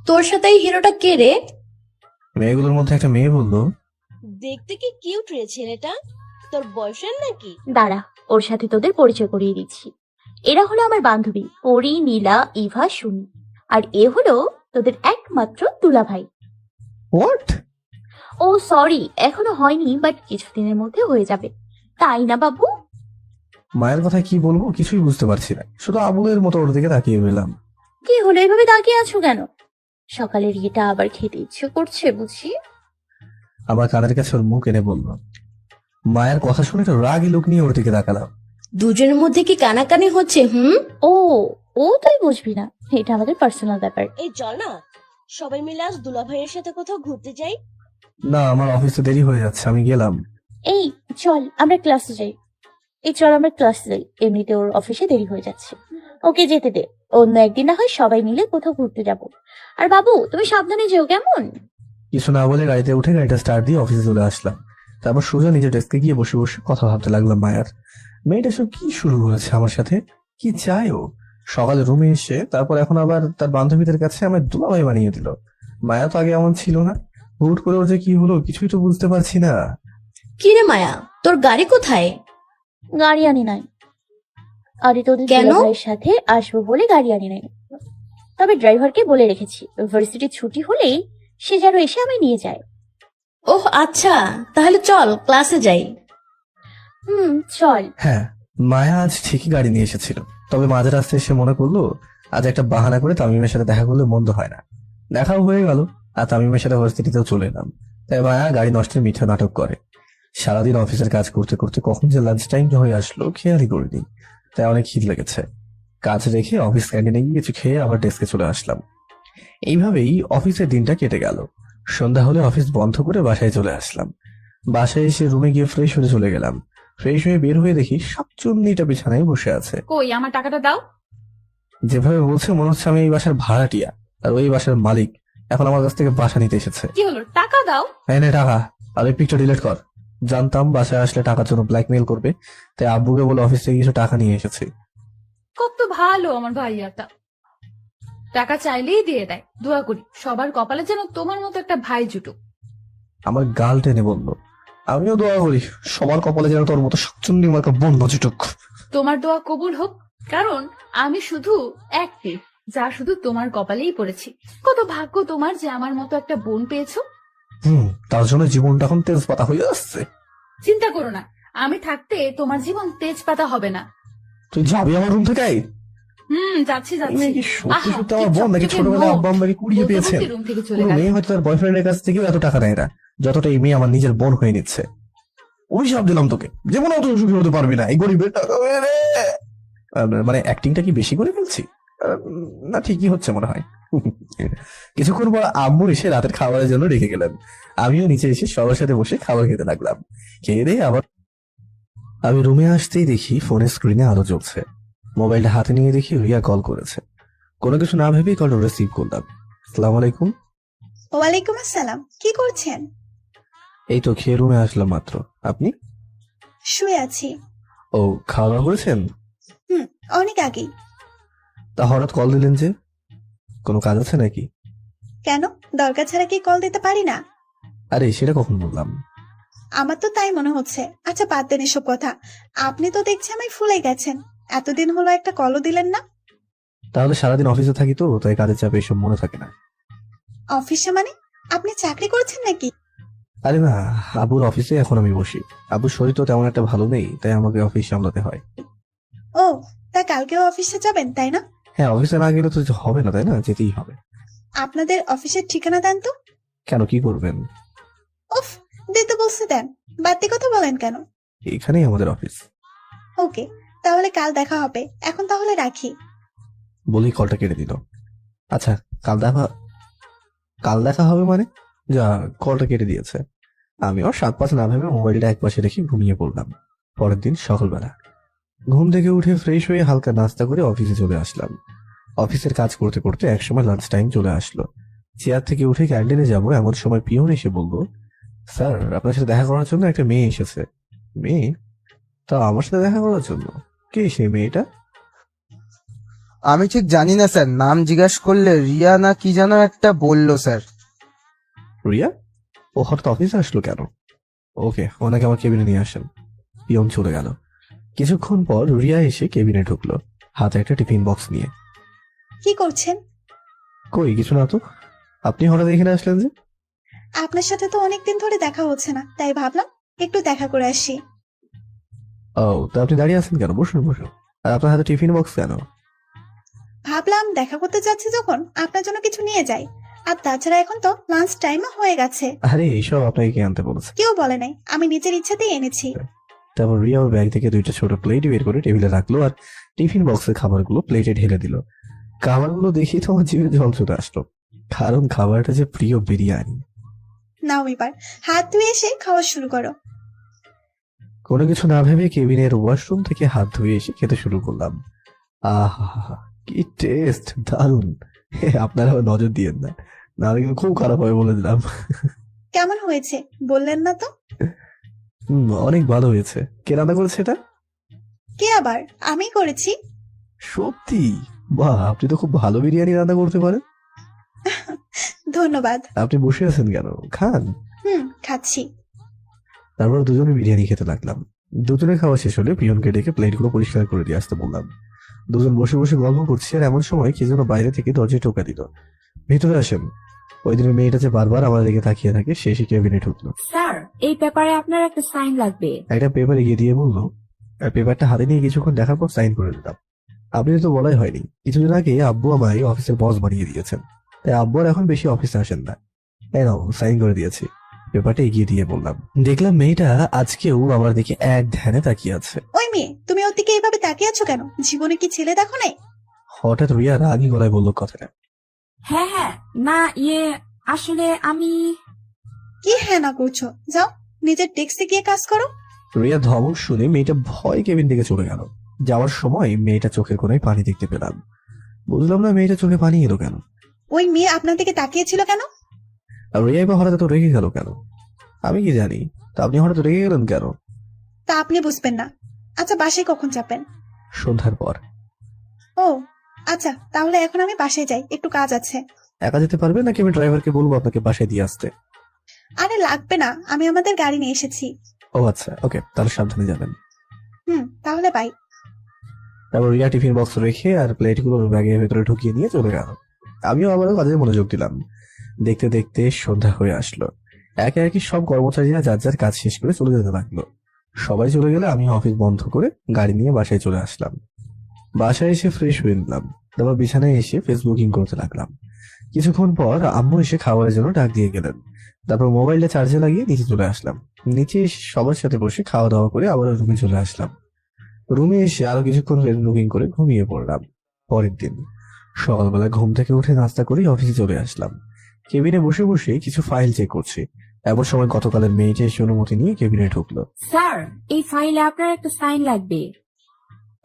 H: তোর সাথে এই হিরোটা কে রে?
A: মেয়েগুলোর মধ্যে একটা মেয়ে বলল,
H: দেখতে কি কিউট রে ছেলেটা, তোর বয়ফ্রেন্ড নাকি?
F: দাঁড়া, ওর সাথে তোদের পরিচয় করিয়ে দিচ্ছি। এরা হলো আমার বান্ধবী পরি, নীলা, ইভা, সুমি। আর এ হলো তোদের একমাত্র দুলাভাই।
A: হোয়াট?
F: ও সরি, এখনো হয়নি, বাট কিছুদিনের মধ্যে হয়ে যাবে, তাই না বাবু?
A: মায়ের কথা কি বলবো কিছুই বুঝতে পারছি না, শুধু আবুলের মতো ওর দিকে তাকিয়ে রইলাম।
F: কি হলো, এভাবে তাকিয়ে আছো কেন? সকালের ইয়েটা আবার খেতে ইচ্ছে করছে বুঝি?
A: আমার কানের কাছে ওর মুখ এনে বলল। মায়ের কথা শুনে একটা রাগী লোক নিয়ে ওর দিকে তাকালাম।
H: দুজনের মধ্যে কি কানাকানি হচ্ছে?
F: ও ও তুই বুঝবি না, এটা আমাদের পার্সোনাল ব্যাপার।
H: এই চল না, সবাই মিলে আজ দুলা ভাইয়ের সাথে কোথাও ঘুরতে যাই।
A: না, আমার অফিসে দেরি হয়ে যাচ্ছে, আমি গেলাম।
F: এই চল আমরা ক্লাসে যাই। এমনিতে ওর অফিসে দেরি হয়ে যাচ্ছে, ওকে যেতে দে। অন্য একদিন না হয় সবাই মিলে কোথাও ঘুরতে যাব। আর বাবু তুমি সাবধানে যেও, কেমন?
A: কিছু না বলে গাড়িতে উঠে গাড়িটা স্টার্ট দিয়ে অফিসে চলে আসলাম। তারপর সোজা নিজের ডেস্কে গিয়ে বসে বসে কথা ভাবতে লাগলাম। মায়ার মেয়েটা সব কি শুরু করেছে আমার সাথে, কি চায় ও? সকালে রুমে এসে তারপর এখন আবার তার বান্ধবীদের কাছে আমায় দুলাভাই বানিয়ে দিল। মায়া তো আগে এমন ছিল না, হুট করে ওর যে কি হলো কিছুই তো বুঝতে পারছি না।
H: কি রে মায়া, তোর গাড়ি কোথায়?
F: গাড়ি আনি নাই। আরে তোদের
H: কেন?
F: দুলাভাইয়ের সাথে আসবো বলে গাড়ি আনি নাই, তবে ড্রাইভারকে বলে রেখেছি ইউনিভার্সিটি ছুটি হলেই সে যেন এসে আমায় নিয়ে যায়।
H: ওহ আচ্ছা, তাহলে চল ক্লাসে যাই।
F: চল।
A: হ্যাঁ, মায়া আজ ঠিকই গাড়ি নিয়ে এসেছিল, তবে মাঝে রাস্তায় এসে মনে করলো আজ একটা বাহানা করে তামিমের সাথে দেখা করলে মন্দ হয় না। দেখাও হয়ে গেল, আর তামিমের সাথে ভার্সিটিতেও চলে এলাম। তাই মায়া গাড়ি নষ্টের মিঠা নাটক করে। সারাদিন অফিসের কাজ করতে করতে কখন যে লাঞ্চ টাইম হয়ে আসলো খেয়ালই করিনি। তাই অনেক খিদ লেগেছে। কাজ রেখে অফিস ক্যান্টিনে গিয়ে কিছু খেয়ে আবার ডেস্কে চলে আসলাম। এইভাবেই অফিসের দিনটা কেটে গেল। সন্ধ্যা হলে অফিস বন্ধ করে বাসায় চলে আসলাম। বাসায় এসে রুমে গিয়ে ফ্রেশ হয়ে চলে গেলাম। ফ্রেশ হয়ে বের হয়ে দেখি শাকচুন্নিটা বিছানায় বসে আছে।
C: কই আমার টাকাটা দাও।
A: যেভাবে বলছে মনে হচ্ছে আমি এই বাসার ভাড়াটিয়া আর ওই বাসার মালিক এখন আমার কাছ থেকে বাসা নিতে এসেছে।
C: কি হলো, টাকা দাও।
A: এনে টাকা, আর ওই পিকটা ডিলিট কর। জানতাম বাসায় আসলে টাকার জন্য ব্ল্যাকমেইল করবে, তাই আব্বুকে বলে অফিস থেকে কিছু টাকা নিয়ে এসেছি।
C: কত ভালো আমার ভাইয়াটা, টাকা চাইলেই দিয়ে দেয়। দোয়া করি সবার কপালে যেন তোমার মতো একটা ভাই জুটুক।
A: আমার গাল টেনে বলল, আমিও দোয়া করি সবার কপালে যেন তোর মতো শাকচুন্নি মার্কা বন্ধ জুটুক।
C: তোমার দোয়া কবুল হোক, কারণ আমি শুধু একটি যা শুধু তোমার কপালেই পড়েছি। কত ভাগ্য তোমার যে আমার মতো একটা বোন পেয়েছো।
A: তার জন্য জীবনটা এখন তেজপাতা হয়ে আসছে।
C: চিন্তা করো না, আমি থাকতে তোমার জীবন তেজপাতা হবে না।
A: তুই যাবি আমার রুম থেকে?
C: যাচ্ছি
A: এই মেয়ে কি সত্যি
C: আহা,
A: সত্যি আমার
C: কি
A: বোন নাকি
C: চকচকে
A: ছোটবেলায়
C: নোট।
A: আব্বা আম্মাকে কুড়িয়ে
C: বলতে
A: পেয়েছেন?
C: বলতে রুম থেকে চলে
A: কোনো
C: গেল।
A: মেয়ে হয়তো তার বয়ফ্রেন্ডের কাছ থেকেও এত টাকা নেয় না যতটা এই মেয়ে আমার নিজের বোন হয়ে নিচ্ছে। অভিশাপ দিলাম তোকে, জীবনে অত সুখী হতে পারবি না এই গরিবের টাকা মেরে। মানে অ্যাক্টিংটা কি বেশি করে ফেলছি? না ঠিকই হচ্ছে মনে হয়। কিছুক্ষণ পর আম্মু এসে রাতের খাবারের জন্য রেখে গেলেন। আমিও নিচে এসে সবার সাথে বসে খাবার খেতে লাগলাম। খেয়ে দিয়ে আবার আমি রুমে আসতেই দেখি ফোনের স্ক্রিনে আলো জ্বলছে। মোবাইলটা হাতে নিয়ে দেখি রিয়া কল করেছে। কোনো কিছু না ভেবেই কলটা রিসিভ করলাম। আসসালামু আলাইকুম।
B: ওয়ালাইকুম আসসালাম, কি করছেন?
A: এই তো খেয়ে রুমে আসলাম মাত্র। আপনি?
B: শুয়ে আছি।
A: ও, খাওয়া দাওয়া করেছেন?
B: অনেক আগেই।
A: তা হঠাৎ কল দিলেন যে, কোনো কাজ আছে নাকি?
B: কেন, দরকার ছাড়া কি কল দিতে পারি না?
A: আরে সেটা কখন বললাম?
B: আমার তো তাই মনে হচ্ছে। আচ্ছা বাদ দেন এসব কথা। আপনি তো দেখছি আমায় ভুলে গেছেন। এতদিন হলো একটা কলও দিলেন না।
A: তাহলে সারাদিন অফিসে থাকি তো, তাই কাজের চাপে এসব মনে থাকে না।
B: অফিসে মানে? আপনি চাকরি করছেন নাকি?
A: আরে না, আবুর অফিসে এখন আমি বসি। আবুর শরীর তো তেমন একটা ভালো নেই, তাই আমাকে অফিস সামলাতে হয়।
B: ও, তা কালকেও অফিসে যাবেন তাই না?
A: হ্যাঁ, অফিসে না গেলে তো হবে না, তাই না? যেতেই হবে।
B: আপনাদের অফিসের ঠিকানা দেন তো।
A: কেন, কি করবেন?
B: উফ, দিতে বলছে দেন, বাড়তি কথা বলেন কেন?
A: এখানেই আমাদের অফিস।
B: ওকে, তাহলে কাল দেখা হবে। এখন তাহলে রাখি।
A: বলেই কলটা কেটে দিল। আচ্ছা, কাল দেখা হবে মানে? যা, কলটা কেটে দিয়েছে। আমিও 7-5 না ভেবে মোবাইলটা একপাশে রেখে ঘুমিয়ে পড়লাম। পরের দিন সকালবেলা ঘুম থেকে উঠে ফ্রেশ হয়ে হালকা নাস্তা করে অফিসে চলে আসলাম। অফিসের কাজ করতে করতে একসময় লাঞ্চ টাইম চলে আসলো। চেয়ার থেকে উঠে ক্যান্টিনে যাব এমন সময় পিয়ন এসে বলল, স্যার আপনার সাথে দেখা করার জন্য একটা মেয়ে এসেছে। মেয়ে? তা আমার সাথে দেখা করার জন্য? কে সেই মেয়েটা?
I: আমি ঠিক জানি না স্যার, নাম জিজ্ঞাসা করলে রিয়া না কি যেন একটা বললো স্যার।
A: রিয়া? ও হঠাৎ অফিসে আসলো কেন? ওকে, ওনাকে আমার কেবিনে নিয়ে আসেন। পিয়ন চলে গেল। কিছুক্ষণ পর রিয়া এসে কেবিনে ঢুকলো, হাতে একটা টিফিন বক্স নিয়ে।
B: কি করছেন?
A: কই, কিছু না তো। আপনি হঠাৎ এখানে আসলেন যে?
B: আপনার সাথে তো অনেকদিন ধরে দেখা হচ্ছে না, তাই ভাবলাম একটু দেখা করে আসি।
A: ও, তা আপনি দাঁড়িয়ে আছেন কেন? বসুন বসুন। আর আপনার হাতে টিফিন বক্স কেন?
B: ভাবলাম দেখা করতে যাচ্ছি যখন আপনার জন্য কিছু নিয়ে যাই। আর তাছাড়া এখন তো লাঞ্চ টাইমও হয়ে গেছে।
A: আরে এইসব আপনাকে কে আনতে বলেছে?
B: কেউ বলে নাই, আমি নিজের ইচ্ছাতেই এনেছি।
A: তারপর রিয়া ওর ব্যাগ থেকে 2টা ছোট প্লেট বের করে টেবিলে রাখলো আর টিফিন বক্সের খাবারগুলো প্লেটে ঢেলে দিল। খাবারগুলো দেখেই তো আমার জিভে জল চলে আসলো, কারণ খাবারটা যে প্রিয় বিরিয়ানি।
B: নাও এবার হাত ধুয়ে এসে খাওয়া শুরু করো।
A: কোনো কিছু না ভেবে কেবিনের ওয়াশরুম থেকে হাত ধুয়ে এসে খেতে শুরু করলাম। আহা, কি টেস্ট, দারুণ। আপনারা নজর দিয়েন না, নাহলে কিন্তু খুব খারাপ হবে বলে দিলাম।
B: কেমন হয়েছে বললেন না তো?
A: অনেক ভালো হয়েছে। কে রান্না করেছে এটা?
B: কে আবার? আমি করেছি।
A: সত্যি? বাহ, আপনি তো খুব ভালো বিরিয়ানি রান্না করতে পারেন।
B: ধন্যবাদ।
A: আপনি বসে আছেন কেন? খান।
B: খাচ্ছি।
A: তারপর দুজনে বিরিয়ানি খেতে লাগলাম। দুজনে খাওয়া শেষ হলে পিয়নকে ডেকে প্লেটগুলো পরিষ্কার করে দিয়ে আসতে বললাম। দুজন বসে বসে গল্প করছি আর এমন সময় কে যেন বাইরে থেকে দরজায় টোকা দিল। ভিতরে আসেন। ওই দিনের মেয়েটা যে বারবার আমার দিকে তাকিয়ে থাকে, সে এসে কেবিনে ঢুকলো।
J: স্যার, এই পেপারে আপনার একটা সাইন লাগবে।
A: একটা পেপার এগিয়ে দিয়ে বললো, আর পেপারটা হাতে নিয়ে কিছুক্ষণ দেখার পর সাইন করে দিলাম। আপনি তো বলাই হয়নি, কিছুদিন আগে আব্বু আমায় অফিসের বস বানিয়ে দিয়েছেন, তাই আব্বু আর এখন বেশি অফিসে আসেন না। এই নাও, সাইন করে দিয়েছি। পেপারটা এগিয়ে দিয়ে বললাম। দেখলাম মেয়েটা আজকেও আমার দিকে এক ধ্যানে তাকিয়ে আছে।
B: ওই মেয়ে, তুমি ওর দিকে এভাবে তাকিয়ে আছো কেন? জীবনে কি ছেলে দেখো নাই?
A: হঠাৎ রিয়া রাগী গলায় বললো কথাটা।
J: হ্যাঁ, না আসলে আমি।
B: কি হ্যাঁ না করছো? যাও নিজের ডেস্কে গিয়ে কাজ করো।
A: রিয়া ধমক শুনে মেয়েটা ভয় কেবিন থেকে চলে গেল। যাওয়ার সময় মেয়েটা চোখের কোনায় পানি দেখতে পেলাম। বুঝলাম না মেয়েটা চোখে পানি এলো কেন।
B: ওই মেয়ে আপনার দিকে তাকিয়েছিল কেন?
A: আর রিয়া বা হঠাৎ তো রেগে গেল কেন? আমি কি জানি। তা আপনি হঠাৎ রেগে গেলেন কেন?
B: তা আপনি বুঝবেন না। আচ্ছা বাসায় কখন যাবেন?
A: সন্ধ্যার পর।
B: ও আচ্ছা, তাহলে এখন আমি বাসায় যাই, একটু কাজ আছে।
A: একা যেতে পারবেন নাকি আমি ড্রাইভারকে বলবো আপনাকে বাসায় দিয়ে আসতে?
B: আরে লাগবে না, আমি আমাদের গাড়ি নিয়ে এসেছি।
A: ও আচ্ছা, ওকে, তাহলে সাবধানে যাবেন।
B: তাহলে বাই।
A: তারপর রিয়া টিফিন বক্স রেখে আর প্লেটগুলো ব্যাগের ভেতরে ঢুকিয়ে নিয়ে চলে গেল। আমিও আবারও কাজে মনোযোগ দিলাম। দেখতে দেখতে সন্ধ্যা হয়ে আসলো। একে একে সব কর্মচারীরা যার যার কাজ শেষ করে চলে যেতে লাগলো। সবাই চলে গেলে আমি অফিস বন্ধ করে গাড়ি নিয়ে বাসায় চলে আসলাম। বাসায় এসে ফ্রেশ হয়ে নিলাম। তারপর বিছানায় এসে ফেসবুকিং করতে লাগলাম। কিছুক্ষণ পর আম্মু এসে খাবারের জন্য ডাক দিয়ে গেলেন। তারপর মোবাইলটা চার্জে লাগিয়ে নিচে চলে আসলাম। নিচে এসে সবার সাথে বসে খাওয়া দাওয়া করে আবার রুমে চলে আসলাম। রুমে এসে আরো কিছুক্ষণ ফেসবুকিং করে ঘুমিয়ে পড়লাম। পরের দিন সকালবেলা ঘুম থেকে উঠে নাস্তা করে অফিসে চলে আসলাম। কেবিনে বসে বসে কিছু ফাইল চেক করছি। এমন সময় গতকালের মেয়েটা এসে অনুমতি নিয়ে কেবিনে ঢুকলো।
J: স্যার, এই ফাইলে আপনার একটা সাইন লাগবে।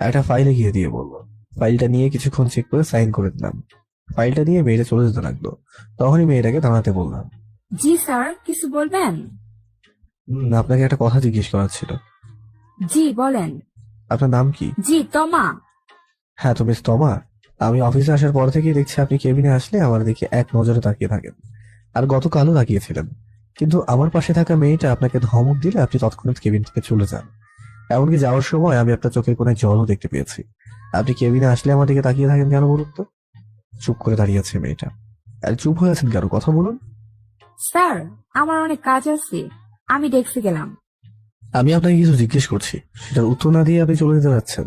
A: একটা ফাইলে গিয়ে দিয়ে বললো, ফাইলটা নিয়ে কিছুক্ষণ চেক করে সাইন করে দিলাম। ফাইলটা নিয়ে মেয়েটা চলে যেতে লাগলো। তখনই মেয়েটাকে দাঁড়াতে বললাম।
J: জি স্যার, কিছু বলবেন?
A: আপনাকে একটা কথা জিজ্ঞেস করার ছিল।
J: জি বলেন।
A: আপনার নাম কি?
J: জি তমা।
A: হ্যাঁ, তো মিস তমা, আমি অফিসে আসার পর থেকেই দেখছি আপনি কেবিনে আসলে আমার দিকে এক নজরে তাকিয়ে থাকেন, আর গতকালও তাকিয়েছিলেন। কিন্তু আমার পাশে থাকা মেয়েটা আপনাকে ধমক দিলে আপনি তৎক্ষণাৎ কেবিন থেকে চলে যান। এমনকি যাওয়ার সময় আমি আপনার চোখের কোণে জলও দেখতে পেয়েছি। আপনি কেবিনে আসলে আমার দিকে তাকিয়ে থাকেন কেন বলুন তো? চুপ করে দাঁড়িয়ে আছে মেয়েটা। আর চুপ হয়ে আছেন কেন? কথা বলুন।
J: স্যার, আমার অনেক কাজ আছে, আমি ডেস্কে গেলাম।
A: আমি আপনাকে কিছু জিজ্ঞেস করছি, সেটার উত্তর না দিয়ে আপনি চলে যেতে যাচ্ছেন।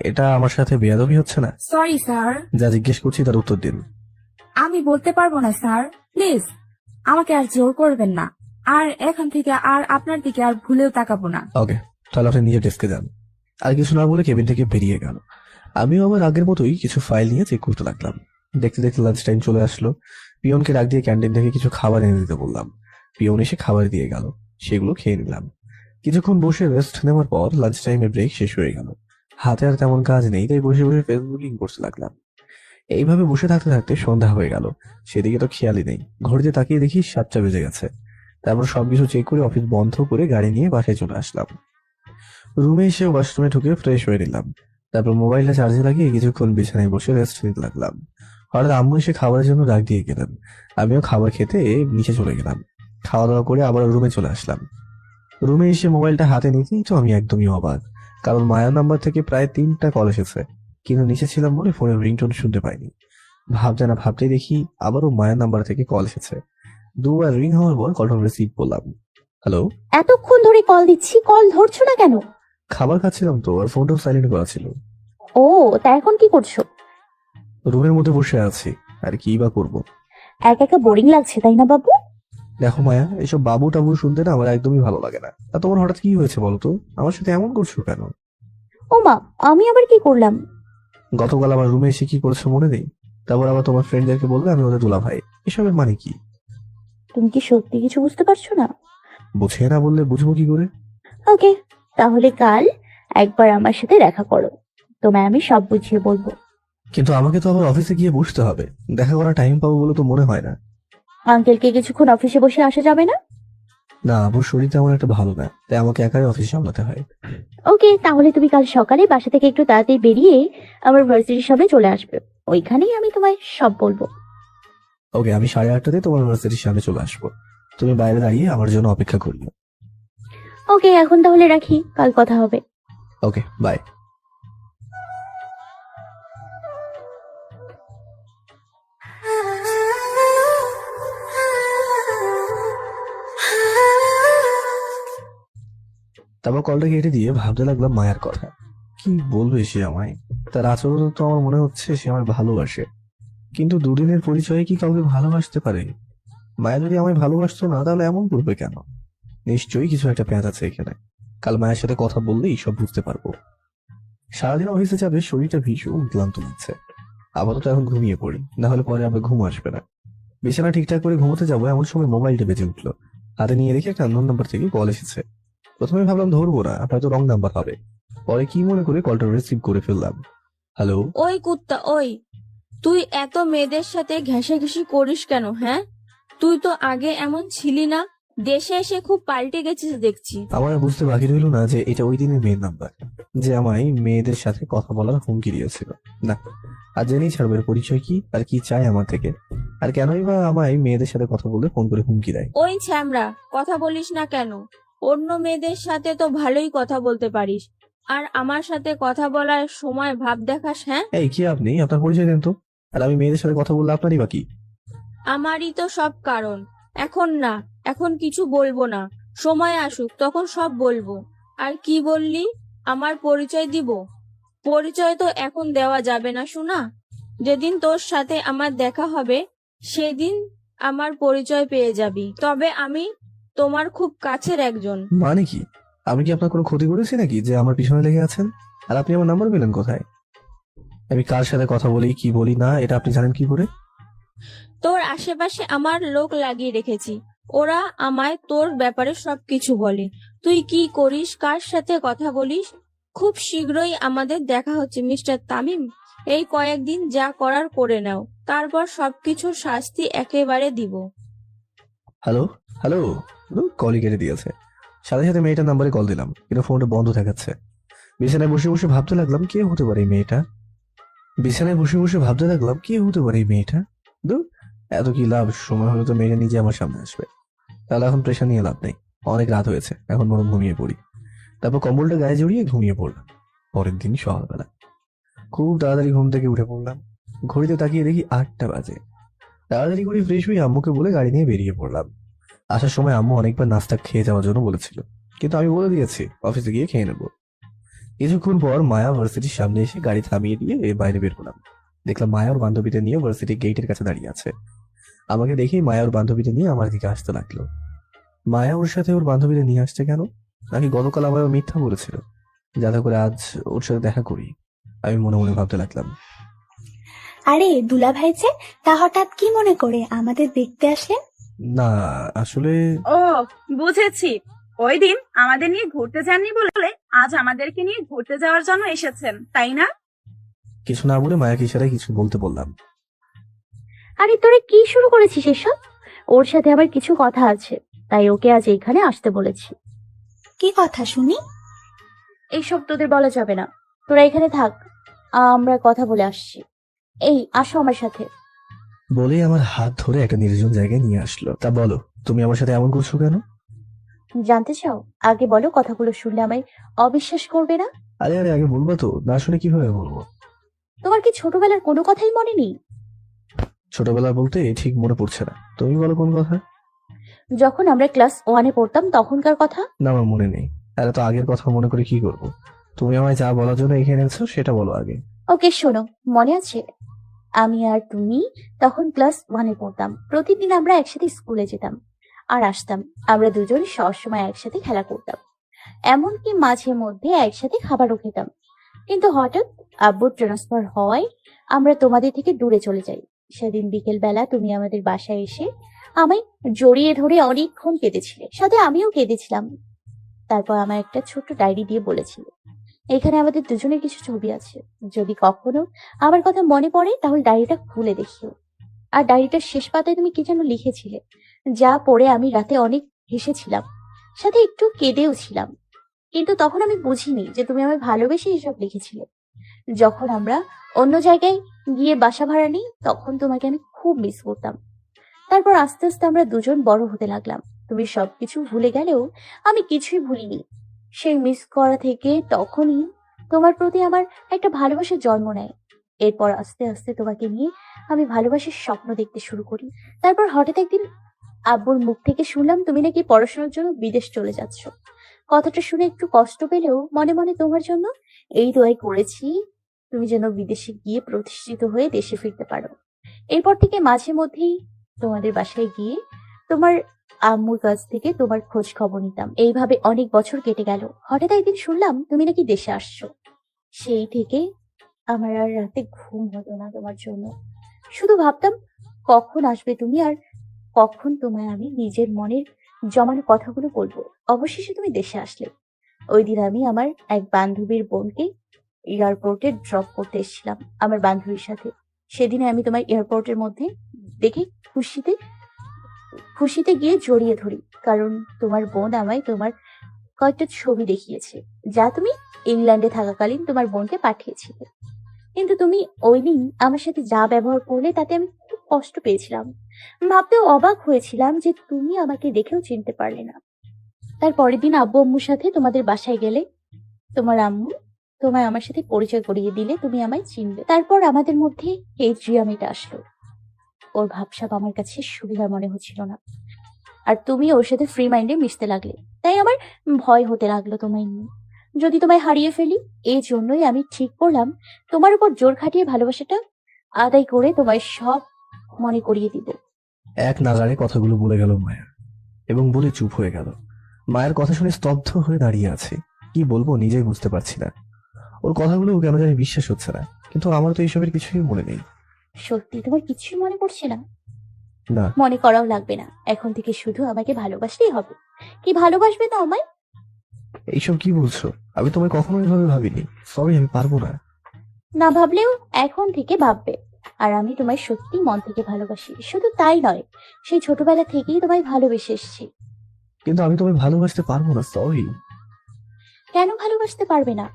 A: এটা আমার সাথে বেয়াদবি হচ্ছে না?
J: সরি স্যার,
A: যা জিজ্ঞেস করছি তার উত্তর দিন।
J: আমি বলতে পারবো না স্যার, প্লিজ আমাকে আর জোর করবেন না। আর এখন থেকে আর আপনার দিকে আর ভুলেও তাকাবো না।
A: ওকে, তাহলে আপনি নিজের ডেস্কে যান। আর কিছু না বলে কেবিন থেকে বেরিয়ে গেল। আমিও আমার আগের মতোই কিছু ফাইল নিয়ে চেক করতে লাগলাম। দেখতে দেখতে লাঞ্চ টাইম চলে আসলো। পিয়নকে ডাক দিয়ে ক্যান্টিন থেকে কিছু খাবার এনে দিতে বললাম। পিয়ন এসে খাবার দিয়ে গেল, সেগুলো খেয়ে নিলাম। কিছুক্ষণ বসে রেস্ট নেওয়ার পর লাঞ্চ টাইমের ব্রেক শেষ হয়ে গেল। হাতে আর তেমন কাজ নেই, তাই বসে বসে ফেসবুকিং করতে লাগলাম। এইভাবে বসে থাকতে থাকতে সন্ধ্যা হয়ে গেল। সেদিকে তো খেয়ালই নেই। ঘড়িতে তাকিয়ে দেখি 7টা বেজে গেছে। তারপর সবকিছু চেক করে অফিস বন্ধ করে গাড়ি নিয়ে বাসায় চলে আসলাম। রুমে এসে ওয়াশরুমে ঢুকে ফ্রেশ হয়ে নিলাম। তারপর মোবাইলটা চার্জে লাগিয়ে কিছুক্ষণ বিছানায় বসে রেস্ট নিতে লাগলাম। হঠাৎ আম্মু এসে খাবারের জন্য ডাক দিয়ে গেলেন। আমিও খাবার খেতে নিচে চলে গেলাম। খাওয়া দাওয়া করে আবার রুমে চলে আসলাম। রুমে এসে মোবাইলটা হাতে নিতেই তো আমি একদমই অবাক, কারণ মায়ার নাম্বার থেকে প্রায় 3টা কল এসেছে, কিন্তু নিচে ছিলাম বলে ফোনের রিংটোন শুনতে পাইনি। ভাবতেই দেখি আবারও মায়ার নাম্বার থেকে কল এসেছে। দুবার রিং হওয়ার পর কলটা রিসিভ করলাম। হ্যালো।
F: এতক্ষণ ধরে কল দিচ্ছি, কল ধরছো না কেন?
A: খাবার খাচ্ছিলাম তো, আর ফোনটাও সাইলেন্ট করা ছিল।
F: ও, তা এখন কি করছো?
A: রুমের মধ্যে বসে আছি, আর কি বা করবো।
F: একা একা বোরিং লাগছে তাই না বাবু?
A: দেখো মায়া, এইসব বাবু টাবু শুনতে না আমার একদমই ভালো লাগে না। আর তোমার হঠাৎ কি হয়েছে বলো তো? আমার সাথে এমন করছো কেন?
F: ও মা, আমি আবার কি করলাম?
A: গতকাল আমার রুমে এসে কি করেছো মনে নেই? তারপর আবার তোমার ফ্রেন্ডদেরকে বলবে আমি ওদের দুলা ভাই। এসবের মানে কি?
F: তুমি কি সত্যি কিছু বুঝতে পারছো না?
A: বুঝিয়ে না বললে বুঝবো কি করে?
F: ওকে, তাহলে কাল একবার আমার সাথে দেখা করো, তোমায় আমি সব বুঝিয়ে বলবো।
A: কিন্তু আমাকে তো আবার অফিসে গিয়ে বসতে হবে, দেখা করার টাইম পাবো বলে তো মনে হয় না।
F: আঙ্কেলকে কিছুক্ষণ অফিসে বসে আসা যাবে না?
A: না, আবুর শরীর তেমন একটা ভালো না, তাই আমাকে একাই অফিস সামলাতে হয়।
F: ওকে, তাহলে তুমি কাল সকালে বাসা থেকে একটু তাড়াতাড়ি বেরিয়ে আমার ভার্সিটির সামনে চলে আসবে, ওইখানেই আমি তোমায় সব বলবো।
A: ওকে, আমি 8:30টাতে তোমার ইউনিভার্সিটির সামনে চলে আসবো। তুমি বাইরে দাঁড়িয়ে আমার জন্য অপেক্ষা করিও।
F: ওকে, এখন তাহলে রাখি, কাল কথা হবে।
A: ওকে, বাই। তারপর কলটা কেটে দিয়ে ভাবতে লাগলাম মায়ার কথা। কি বলবে সে আমায়? তার আচরণ তো আমার মনে হচ্ছে সে আমায় ভালোবাসে, কিন্তু দুদিনের পরিচয়ে কি কাউকে ভালোবাসতে পারে? মায়া যদি আমায় ভালোবাসতো না তাহলে এমন করবে কেন? নিশ্চয়ই কিছু একটা প্যাঁচ আছে এখানে। কাল মায়ের সাথে কথা বললেই সব বুঝতে পারবো। সারাদিন অফিসে যাবে, শরীরটা ভীষণ ক্লান্ত লাগছে। আপাতত এখন ঘুমিয়ে পড়ি, না হলে পরে আবার ঘুম আসবে না। বিছানা ঠিকঠাক করে ঘুমোতে যাবো এমন সময় মোবাইলটা বেজে উঠলো। হাতে নিয়ে দেখি একটা আননোন নাম্বার থেকে কল এসেছে। প্রথমে ভাবলাম ধরবো না, হয়তো রং নাম্বার হবে। পরে কি মনে করে কলটা রিসিভ করে ফেললাম। হ্যালো।
E: ওই কুত্তা, ওই তুই এত মেয়েদের সাথে ঘেঁষাঘেঁষি করিস কেন? হ্যাঁ, তুই তো আগে এমন ছিলি না, দেশে এসে খুব পাল্টে গেছিস দেখছি।
A: আমার আর বুঝতে বাকি রইল না যে এটা ওই দিনের মেয়ের নাম্বার, যে আমায় মেয়েদের সাথে কথা বলার হুমকি দিয়েছিল। না, আর জেনেই ছাড়বো এর পরিচয় কি আর কি চায় আমার থেকে, আর কেনই বা আমায় মেয়েদের সাথে কথা বলতে ফোন করে হুমকি দেয়।
E: ওই ছ্যামরা, কথা বলিস না কেন? অন্য মেয়েদের সাথে তো ভালোই কথা বলতে পারিস, আর আমার সাথে কথা বলার সময় ভাব দেখাস। হ্যাঁ,
A: এই কি আপনি? আপনার পরিচয় দেন তো। আর আমি মেয়েদের সাথে কথা বললে আপনারই বাকি।
E: আমারই তো সব কারণ। এখন না, এখন কিছু বলবো না, সময় আসুক তখন সব বলবো। আর কি বললি? আমার পরিচয় দিব? পরিচয় তো এখন দেওয়া যাবে না শোনা। যেদিন তোর সাথে আমার দেখা হবে সেদিন আমার পরিচয় পেয়ে যাবি। তবে আমি তোমার খুব কাছের একজন।
A: মানে কি? আমি কি আপনার কোনো ক্ষতি করেছি নাকি যে আমার পিছনে লেগে আছেন? আর আপনি আমার নাম্বার পেলেন কোথায়? আমি কার সাথে কথা বলি কি বলি না এটা আপনি জানেন কি করে?
E: তোর আশেপাশে আমার লোক লাগিয়ে রেখেছি, ওরা আমায় তোর ব্যাপারে সবকিছু বলে। তুই কি করিস, কার সাথে কথা বলিস। খুব শীঘ্রই আমাদের দেখা হচ্ছে মিস্টার তামিম। এই কয়েকদিন যা করার করে নাও, তারপর সবকিছুর শাস্তি একেবারে দিব।
A: হ্যালো হ্যালো, কলই কেটে দিয়েছে। সাথে সাথে মেয়েটার নাম্বারে কল দিলাম, কিন্তু ফোনটা বন্ধ দেখাচ্ছে। বিছানায় বসে বসে ভাবতে লাগলাম কে হতে পারে এই মেয়েটা। এত কি লাভ, সময় হলে তো মেয়েটা নিজে আমার সামনে আসবে। তাহলে এখন প্রেশার নিয়ে লাভ নেই, অনেক রাত হয়েছে, এখন বরং ঘুমিয়ে পড়ি। তারপর কম্বলটা গায়ে জড়িয়ে ঘুমিয়ে পড়লাম। পরের দিন সকালবেলা খুব তাড়াতাড়ি ঘুম থেকে উঠে পড়লাম। ঘড়িতে তাকিয়ে দেখি 8টা বাজে। তাড়াতাড়ি করে ফ্রেশ হয়ে আম্মুকে বলে গাড়ি নিয়ে বেরিয়ে পড়লাম। আসার সময় আম্মু অনেকবার নাস্তা খেয়ে যাওয়ার জন্য বলেছিল, কিন্তু আমি বলে দিয়েছি অফিসে গিয়ে খেয়ে নেবো। কিছুক্ষণ পর মায়া ভার্সিটির সামনে এসে গাড়ি থামিয়ে দিয়ে বাইরে বের হলাম। দেখলাম মায়া ওর বান্ধবীদের নিয়ে ভার্সিটির গেটের কাছে দাঁড়িয়ে আছে। আমাকে দেখেই মায়া ওর বান্ধবীদের নিয়ে আমার দিকে আসতে লাগলো। মায়া ওর সাথে ওর বান্ধবীদের নিয়ে আসছে কেন? নাকি গতকাল আমায় ও মিথ্যা বলেছিল, যাতে করে আজ ওর সাথে দেখা করি? আমি মনে মনে ভাবতে লাগলাম।
B: আরে দুলা ভাই যে, তা হঠাৎ কি মনে করে আমাদের দেখতে আসলেন?
A: না আসলে
J: ও, বুঝেছি। ওই দিন আমাদের নিয়ে ঘুরতে যাননি বলে আজ আমাদেরকে নিয়ে ঘুরতে যাওয়ার জন্য এসেছেন, তাই না?
A: কিছু না বলে মায়াকে ইশারায় কিছু বলতে বললাম।
F: আরে তোরে কি শুরু করেছিস এসব? ওর সাথে আবার কিছু কথা আছে, তাই ওকে আজ এখানে আসতে বলেছি।
B: কি কথা শুনি?
F: এইসব তোদের বলা যাবে না, তোরা এখানে থাক, আমরা কথা বলে আসছি। এই আসো আমার সাথে।
A: বলেই আমার হাত ধরে একটা নির্জন জায়গায় নিয়ে আসলো। তা বলো, তুমি আমার সাথে এমন করছো কেন?
F: জানতে চাও? আগে বলো, কথাগুলো শুনলে আমায় অবিশ্বাস করবে না?
A: আরে আরে আগে বলবো তো, না শুনে কিভাবে বলবো?
F: তোমার কি ছোটবেলার কোনো কথাই মনে নেই?
A: ছোটবেলা বলতে ঠিক মনে পড়ছে না, তুমি বলো কোন কথা।
F: যখন আমরা ক্লাস 1-এ পড়তাম তখনকার কথা।
A: না আমার মনে নেই। আরে তো আগের কথা মনে করে কি করব? তুমি আমায় যা বলার জন্য এখানে এনেছো সেটা বলো আগে।
F: ওকে শোনো, মনে আছে আমি আর তুমি তখন ক্লাস 1-এ পড়তাম। প্রতিদিন আমরা একসাথে স্কুলে যেতাম আর আসতাম। আমরা দুজন সবসময় একসাথে খেলা করতাম, এমনকি মাঝে মধ্যে একসাথে খাবারও খেতাম। কিন্তু হঠাৎ আব্বুর ট্রান্সফার হওয়ায় আমরা তোমাদের থেকে দূরে চলে যাই। সেদিন বিকেল বেলা তুমি আমাদের বাসায় এসে আমায় জড়িয়ে ধরে অনেকক্ষণ কেঁদেছিলে, সাথে আমিও কেঁদেছিলাম। তারপর আমার একটা ছোট্ট ডায়েরি দিয়ে বলেছিলে, এখানে আমাদের দুজনের কিছু ছবি আছে, যদি কখনো আমার কথা মনে পড়ে তাহলে ডায়েরিটা খুলে দেখিও। আর ডায়েরিটার শেষ পাতায় তুমি কি যেন লিখেছিলে, যা পড়ে আমি রাতে অনেক হেসেছিলাম, সাথে একটু কেঁদেও ছিলাম। কিন্তু তখন আমি বুঝিনি যে তুমি আমায় ভালোবেসে এসব লিখেছিলে। যখন আমরা অন্য জায়গায় গিয়ে বাসা ভাড়া নিই তখন তোমাকে আমি খুব মিস করতাম। তারপর আস্তে আস্তে আমরা দুজন বড় হতে লাগলাম। তুমি সবকিছু ভুলে গেলেও আমি কিছুই ভুলিনি। সেই মিস করা থেকে তখনই তোমার প্রতি আমার একটা ভালোবাসার জন্ম নেয়। এরপর আস্তে আস্তে তোমাকে নিয়ে আমি ভালোবাসার স্বপ্ন দেখতে শুরু করি। তারপর হঠাৎ একদিন আব্বুর মুখ থেকে শুনলাম তুমি নাকি পড়াশোনার জন্য বিদেশ চলে যাচ্ছ। কথাটা শুনে একটু কষ্ট পেলেও মনে মনে তোমার জন্য এই দোয়াই করেছি, তুমি যেন বিদেশে গিয়ে প্রতিষ্ঠিত হয়ে দেশে ফিরতে পারো। এরপর থেকে মাঝে মধ্যেই তোমাদের বাসায় গিয়ে তোমার আম্মুর কাছ থেকে তোমার খোঁজ খবর নিতাম। এইভাবে অনেক বছর কেটে গেল। হঠাৎ একদিন শুনলাম তুমি নাকি দেশে আসছো। সেই থেকে আমার আর রাতে ঘুম হতো না তোমার জন্য। শুধু ভাবতাম কখন আসবে তুমি, আর কখন তোমায় আমি নিজের মনের জমানো কথাগুলো বলবো। অবশেষে তুমি দেশে আসলে। ওই দিন আমি আমার এক বান্ধবীর বোনকে এয়ারপোর্টে ড্রপ করতে এসেছিলাম আমার বান্ধবীর সাথে। সেদিনে আমি তোমার এয়ারপোর্টের মধ্যে দেখে খুশিতে গিয়ে জড়িয়ে ধরি, কারণ তোমার বোন আমায় তোমার কয়েকটা ছবি দেখিয়েছে, যা তুমি ইংল্যান্ডে থাকাকালীন তোমার বোনকে পাঠিয়েছিলে। কিন্তু তুমি ওই দিন আমার সাথে যা ব্যবহার করলে তাতে আমি খুব কষ্ট পেয়েছিলাম। ভাবতেও অবাক হয়েছিলাম যে তুমি আমাকে দেখেও চিনতে পারলে না। তার পরের দিন আব্বু আম্মুর সাথে তোমাদের বাসায় গেলে তোমার আম্মু তোমায় আমার সাথে পরিচয় করিয়ে দিলে, তুমি আমায় চিনবে। তারপর আমাদের মধ্যে এই জিয়া মেয়েটা আসলো। ওর ভাবসাব আমার কাছে সুবিধা মনে হচ্ছিল না, আর তুমি ওর সাথে ফ্রি মাইন্ডে মিশতে লাগলে। তাই আমার ভয় হতে লাগলো তোমায় নিয়ে, যদি তোমায় হারিয়ে ফেলি। এই জন্যই আমি ঠিক করলাম তোমার উপর জোর খাটিয়ে ভালোবাসাটা আদায় করে তোমায় সব মনে করিয়ে দিব।
A: এক নাগাড়ে কথাগুলো বলে গেল মায়া, এবং বলে চুপ হয়ে গেল। মায়ের কথা শুনে স্তব্ধ হয়ে দাঁড়িয়ে আছে। কি বলবো নিজেই বুঝতে পারছি না। ওর কথাগুলো কেন জানি বিশ্বাস হচ্ছে না, কিন্তু আমার তো এইসবের কিছুই মনে নেই।
F: সত্যি তোমার কিছুই মনে পড়ছে না?
A: না,
F: মনে করাও লাগবে না, এখন থেকে শুধু আমাকে ভালোবাসলেই হবে। কি ভালোবাসবে না আমায়?
A: এইসব কি বলছো? আমি তোমায় কখনো এভাবে ভাবিনি। সরি, আমি পারবো না।
F: না ভাবলেও এখন থেকে ভাববে। আর আমি তোমায় সত্যি মন থেকে ভালোবাসি, শুধু তাই নয়, সেই ছোটবেলা থেকেই তোমায় ভালোবেসে এসেছি।
A: কিন্তু আমি তোমায় ভালোবাসতে পারবো না, সরি।
F: কেন ভালোবাসতে পারবে না?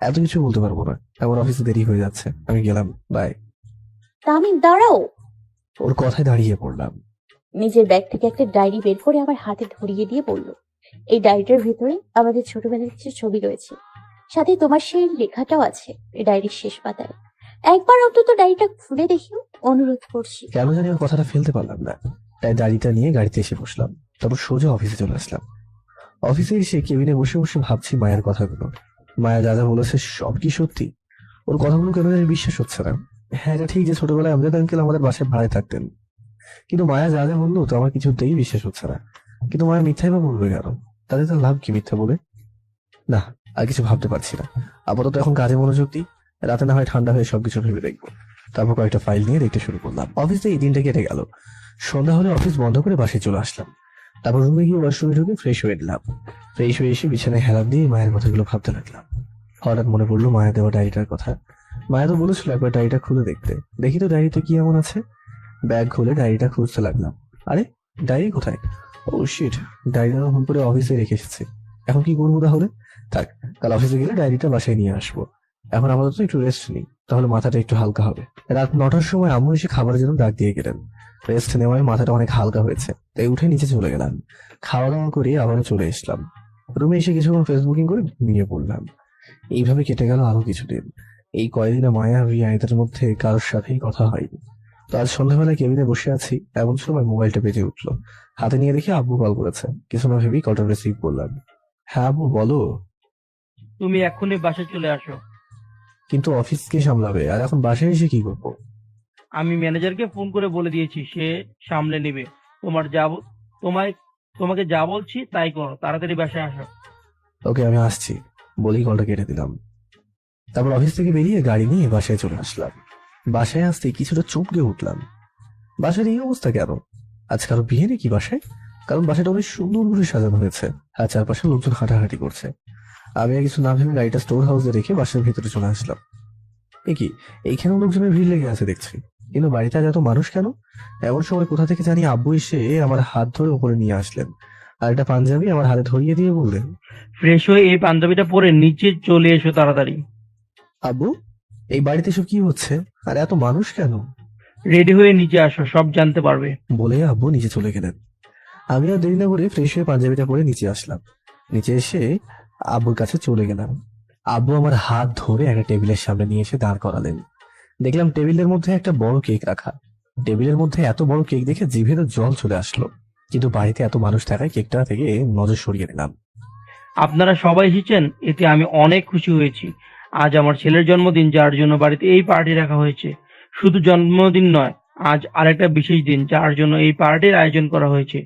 A: এত কিছু বলতে পারবো না, আমার অফিসে দেরি হয়ে যাচ্ছে, আমি গেলাম, বাই।
F: তামিম দাঁড়াও।
A: ওর কথায় দাঁড়িয়ে পড়লাম।
F: নিজের ব্যাগ থেকে একটা ডায়েরি বের করে আমার হাতে ধরিয়ে দিয়ে বলল, এই ডায়েরিটার ভিতরে আমাদের ছোটবেলার কিছু ছবি রয়েছে, সাথে তোমার সেই লেখাটাও আছে এই ডায়েরির শেষ পাতায়। একবার অন্তত ডায়েরিটা খুলে দেখিও, অনুরোধ করছি।
A: কেন জানি ওর কথাটা ফেলতে পারলাম না, তাই গাড়িটা নিয়ে গাড়িতে এসে বসলাম। তারপর সোজা অফিসে চলে আসলাম। অফিসে এসে কেবিনে বসে বসে ভাবছি মায়ের কথাগুলো। মায়া যা যা বলেছে সব কি সত্যি? ওর কথাগুলো কেন জানি বিশ্বাস হচ্ছে না। হ্যাঁ, এটা ঠিক যে ছোটবেলায় আমজাদ আঙ্কেল আমাদের বাসায় ভাড়ায় থাকতেন, কিন্তু মায়া যা যা বললো তো আমার কিছুতেই বিশ্বাস হচ্ছে না। কিন্তু মায়া মিথ্যাই বা বলবে কেন? তাদের তো লাভ কি মিথ্যা বলে? না, আর কিছু ভাবতে পারছি না। আপাতত এখন কাজে মনোযোগ দিই, রাতে না হয় ঠান্ডা হয়ে সবকিছু ভেবে দেখবো। তারপর কয়েকটা ফাইল নিয়ে দেখতে শুরু করলাম। অফিসে এই দিনটা কেটে গেল। সন্ধ্যা হলে অফিস বন্ধ করে বাসায় চলে আসলাম। তারপর রুমে গিয়ে ওয়াশরুমে ঢুকে ফ্রেশ হয়ে নিলাম। ফ্রেশ হয়ে এসে বিছানায় হেলান দিয়ে মায়ের কথাগুলো ভাবতে লাগলাম। হঠাৎ মনে পড়লো মায়া দেওয়া ডায়েরিটার কথা। মায়া তো বলেছিল একবার ডায়েরিটা খুলে দেখতে। দেখি তো ডায়েরিতে কি এমন আছে। ব্যাগ খুলে ডায়েরিটা খুঁজতে লাগলাম। আরে, ডায়েরি কোথায়? ও শিট, ডায়েরিটা ভুল করে অফিসে রেখে এসেছি। এখন কি করবো তাহলে? থাক, কাল অফিসে গেলে ডায়েরিটা বাসায় নিয়ে আসবো। এখন আপাতত একটু রেস্ট নিই, তাহলে মাথাটা একটু হালকা হবে। রাত 9টার সময় আম্মু এসে খাবারের জন্য ডাক দিয়ে গেলেন। রেস্ট নেওয়ায় মাথাটা অনেক হালকা হয়েছে, তাই উঠে নিচে চলে গেলাম। খাওয়া দাওয়া করে আবারও চলে এসলাম। রুমে এসে কিছুক্ষণ ফেসবুকিং করে ঘুমিয়ে পড়লাম। এইভাবে কেটে গেল আরো কিছুদিন। এই কয়েকদিনে মায়া রিয়া এদের মধ্যে কারোর সাথেই কথা হয়নি। তো আজ সন্ধ্যাবেলায় কেবিনে বসে আছি, এমন সময় মোবাইলটা বেজে উঠলো। হাতে নিয়ে দেখি আব্বু কল করেছে। কিছু না ভেবেই কলটা রিসিভ করলাম। হ্যাঁ আব্বু, বলো।
D: তুমি এক্ষুনি বাসায় চলে আসো।
A: কিন্তু অফিস কে সামলাবে, আর এখন বাসায় এসে কি করবো?
D: আমি ম্যানেজারকে ফোন করে বলে দিয়েছি, সে সামলে নেবে। তোমাকে যা বলছি তাই করো, তাড়াতাড়ি বাসায় আসো।
A: ওকে, আমি আসছি বলেই কলটা কেটে দিলাম। তারপর অফিস থেকে বেরিয়ে গাড়ি নিয়ে বাসায় চলে আসলাম। বাসায় আসতে কিছুটা চমকে উঠলাম। বাসার এই অবস্থা কেন? আজ কারো বিয়ে নাকি বাসায়? কারণ বাসাটা অনেক সুন্দর করে সাজানো হয়েছে, আর চারপাশে লোকজন হাঁটাহাঁটি করছে। আমি আর কিছু না ভেবে গাড়িটা স্টোর হাউসে রেখে বাসার ভেতরে চলে আসলাম। এ কি, এইখানেও লোকজনের ভিড় লেগে আছে দেখছি, কিন্তু বাড়িতে আজ এত মানুষ কেন? এমন সময় কোথা থেকে জানি আব্বু এসে আমার হাত ধরে উপরে নিয়ে আসলেন, আর একটা পাঞ্জাবি আমার হাতে ধরিয়ে দিয়ে বললেন,
D: ফ্রেশ হয়ে এই পাঞ্জাবিটা পরে নিচে চলে এসো তাড়াতাড়ি।
A: আব্বু, এই বাড়িতে সব কি হচ্ছে, আর এত মানুষ কেন?
D: রেডি হয়ে নিচে আসো, সব জানতে পারবে।
A: বলে আব্বু নিচে চলে গেলেন। আমি আর দেরি না করে ফ্রেশ হয়ে পাঞ্জাবিটা পরে নিচে আসলাম। নিচে এসে আব্বুর কাছে চলে গেলাম। আব্বু আমার হাত ধরে একটা টেবিলের সামনে নিয়ে এসে দাঁড় করালেন। দেখলাম টেবিলের মধ্যে একটা বড় কেক রাখা। টেবিলের মধ্যে এত বড় কেক দেখে জিভে তো জল চলে আসলো, কিন্তু বাড়িতে এত মানুষ থাকায় কেকটা থেকে নজর সরিয়ে নিলাম।
D: আপনারা সবাই এসেছেন, এতে আমি অনেক খুশি হয়েছি। আজ আমার ছেলের জন্মদিন, যার জন্য বাড়িতে এই পার্টি রাখা হয়েছে। শুধু জন্মদিন নয়, আজ আরেকটা বিশেষ দিন, যার জন্য এই পার্টির আয়োজন করা হয়েছে।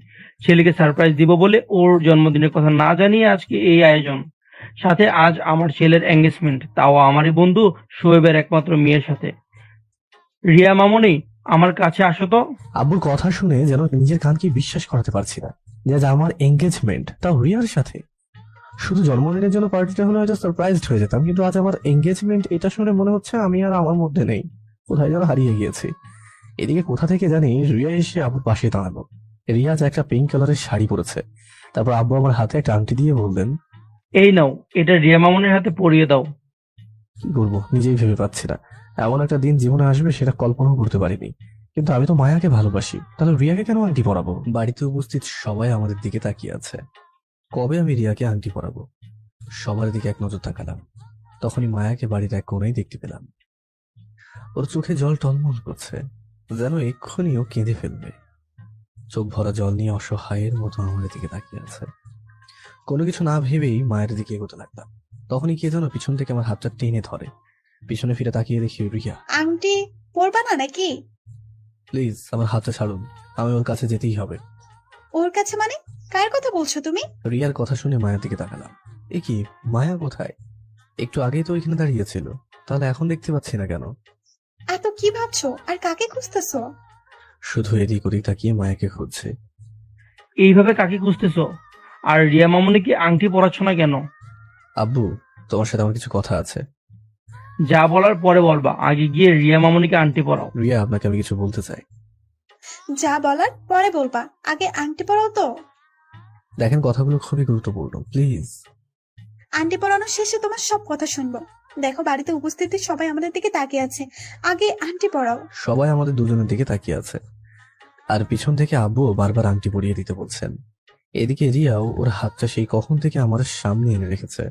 D: ছেলেকে সারপ্রাইজ দিব বলে ওর জন্মদিনের কথা না জানিয়ে আজকে এই আয়োজন। সাথে আজ আমার ছেলের এঙ্গেজমেন্ট, তাও আমারই বন্ধু শোয়েবের একমাত্র মেয়ের সাথে। রিয়া মামনি, আমার কাছে আসো তো।
A: আব্বুর কথা শুনে যেন নিজের কানকে বিশ্বাস করাতে পারছি না যে আজ আমার এঙ্গেজমেন্ট, তাও রিয়ার সাথে। শুধু জন্মদিনের জন্য পার্টিটা হলে হয়তো সারপ্রাইজড হয়ে যেতাম, কিন্তু আজ আমার এঙ্গেজমেন্ট, এটা শুনে মনে হচ্ছে আমি আর আমার মধ্যে নেই, কোথায় যেন হারিয়ে গিয়েছি। এদিকে কোথা থেকে জানি রিয়া এসে আব্বুর পাশে দাঁড়ালো। রিয়া আজ একটা পিঙ্ক কালারের শাড়ি পরেছে। তারপর আব্বু আমার হাতে একটা আংটি দিয়ে বললেন,
D: এই নাও, এটা রিয়া মামনির হাতে পরিয়ে দাও।
A: কি করবো নিজেই ভেবে পাচ্ছি না। এমন একটা দিন জীবনে আসবে সেটা কল্পনাও করতে পারিনি। কিন্তু আমি তো মায়াকে ভালোবাসি, তাহলে রিয়াকে কেন আংটি পরাবো? বাড়িতে উপস্থিত সবাই আমাদের দিকে তাকিয়ে আছে। কবে আমি রিয়াকে আংটি পরাবো? সবার দিকে এক নজর তাকালাম। তখনই মায়াকে বাড়ির এক কোণায় দেখতে পেলাম। ওর চোখে জল টলমল করছে, যেন এক্ষুনি ও কেঁদে ফেলবে। চোখ ভরা জল নিয়ে অসহায়ের মতো আমাদের দিকে তাকিয়ে আছে। কোনো কিছু না ভেবেই মায়ের দিকে এগোতে লাগলাম। তখনই কে যেন পিছন থেকে আমার হাতটা টেনে ধরে। পিছনে ফিরে তাকিয়ে দেখি রিয়া।
B: আংটি পরবা না নাকি?
A: প্লিজ আমার হাতটা ছাড়ুন, আমি ওর কাছে যেতেই হবে।
B: ওর কাছে মানে? কার কথা বলছো তুমি?
A: রিয়ার কথা শুনে মায়ের দিকে তাকালাম। এ কি, মায়া কোথায়? একটু আগেই তো এখানে দাঁড়িয়েছিল, তাহলে এখন দেখতে পাচ্ছি না কেন?
B: এত কি ভাবছো আর কাকে খুঁজতেছো?
A: শুধু এদিক ওদিক তাকিয়ে মায়াকে খুঁজছে।
D: এইভাবে কাকে খুঁজতেছো? আর রিয়া মামনিকে আংটি পরাচ্ছ না কেন?
A: আব্বু, তোমার সাথে আমার কিছু কথা আছে।
D: যা বলার পরে বলবা, আগে গিয়ে রিয়া মামনিকে আন্টি পড়াও।
A: রিয়া, আপনাকে আমি কিছু বলতে চাই।
B: যা বলার পরে বলবা, আগে আংটি পরাও তো।
A: দেখেন, কথাগুলো খুবই গুরুত্বপূর্ণ, প্লিজ।
B: আংটি পরানোর শেষে তোমার সব কথা শুনবো। দেখো, বাড়িতে উপস্থিত সবাই আমাদের দিকে তাকিয়ে আছে, আগে আংটি পরাও।
A: সবাই আমাদের দুজনের দিকে তাকিয়ে আছে, আর পিছন থেকে আব্বুও বারবার আংটি পরিয়ে দিতে বলছেন। এদিকে রিয়াও ওর হাতটা সেই কখন থেকে আমার সামনে এনে রেখেছে।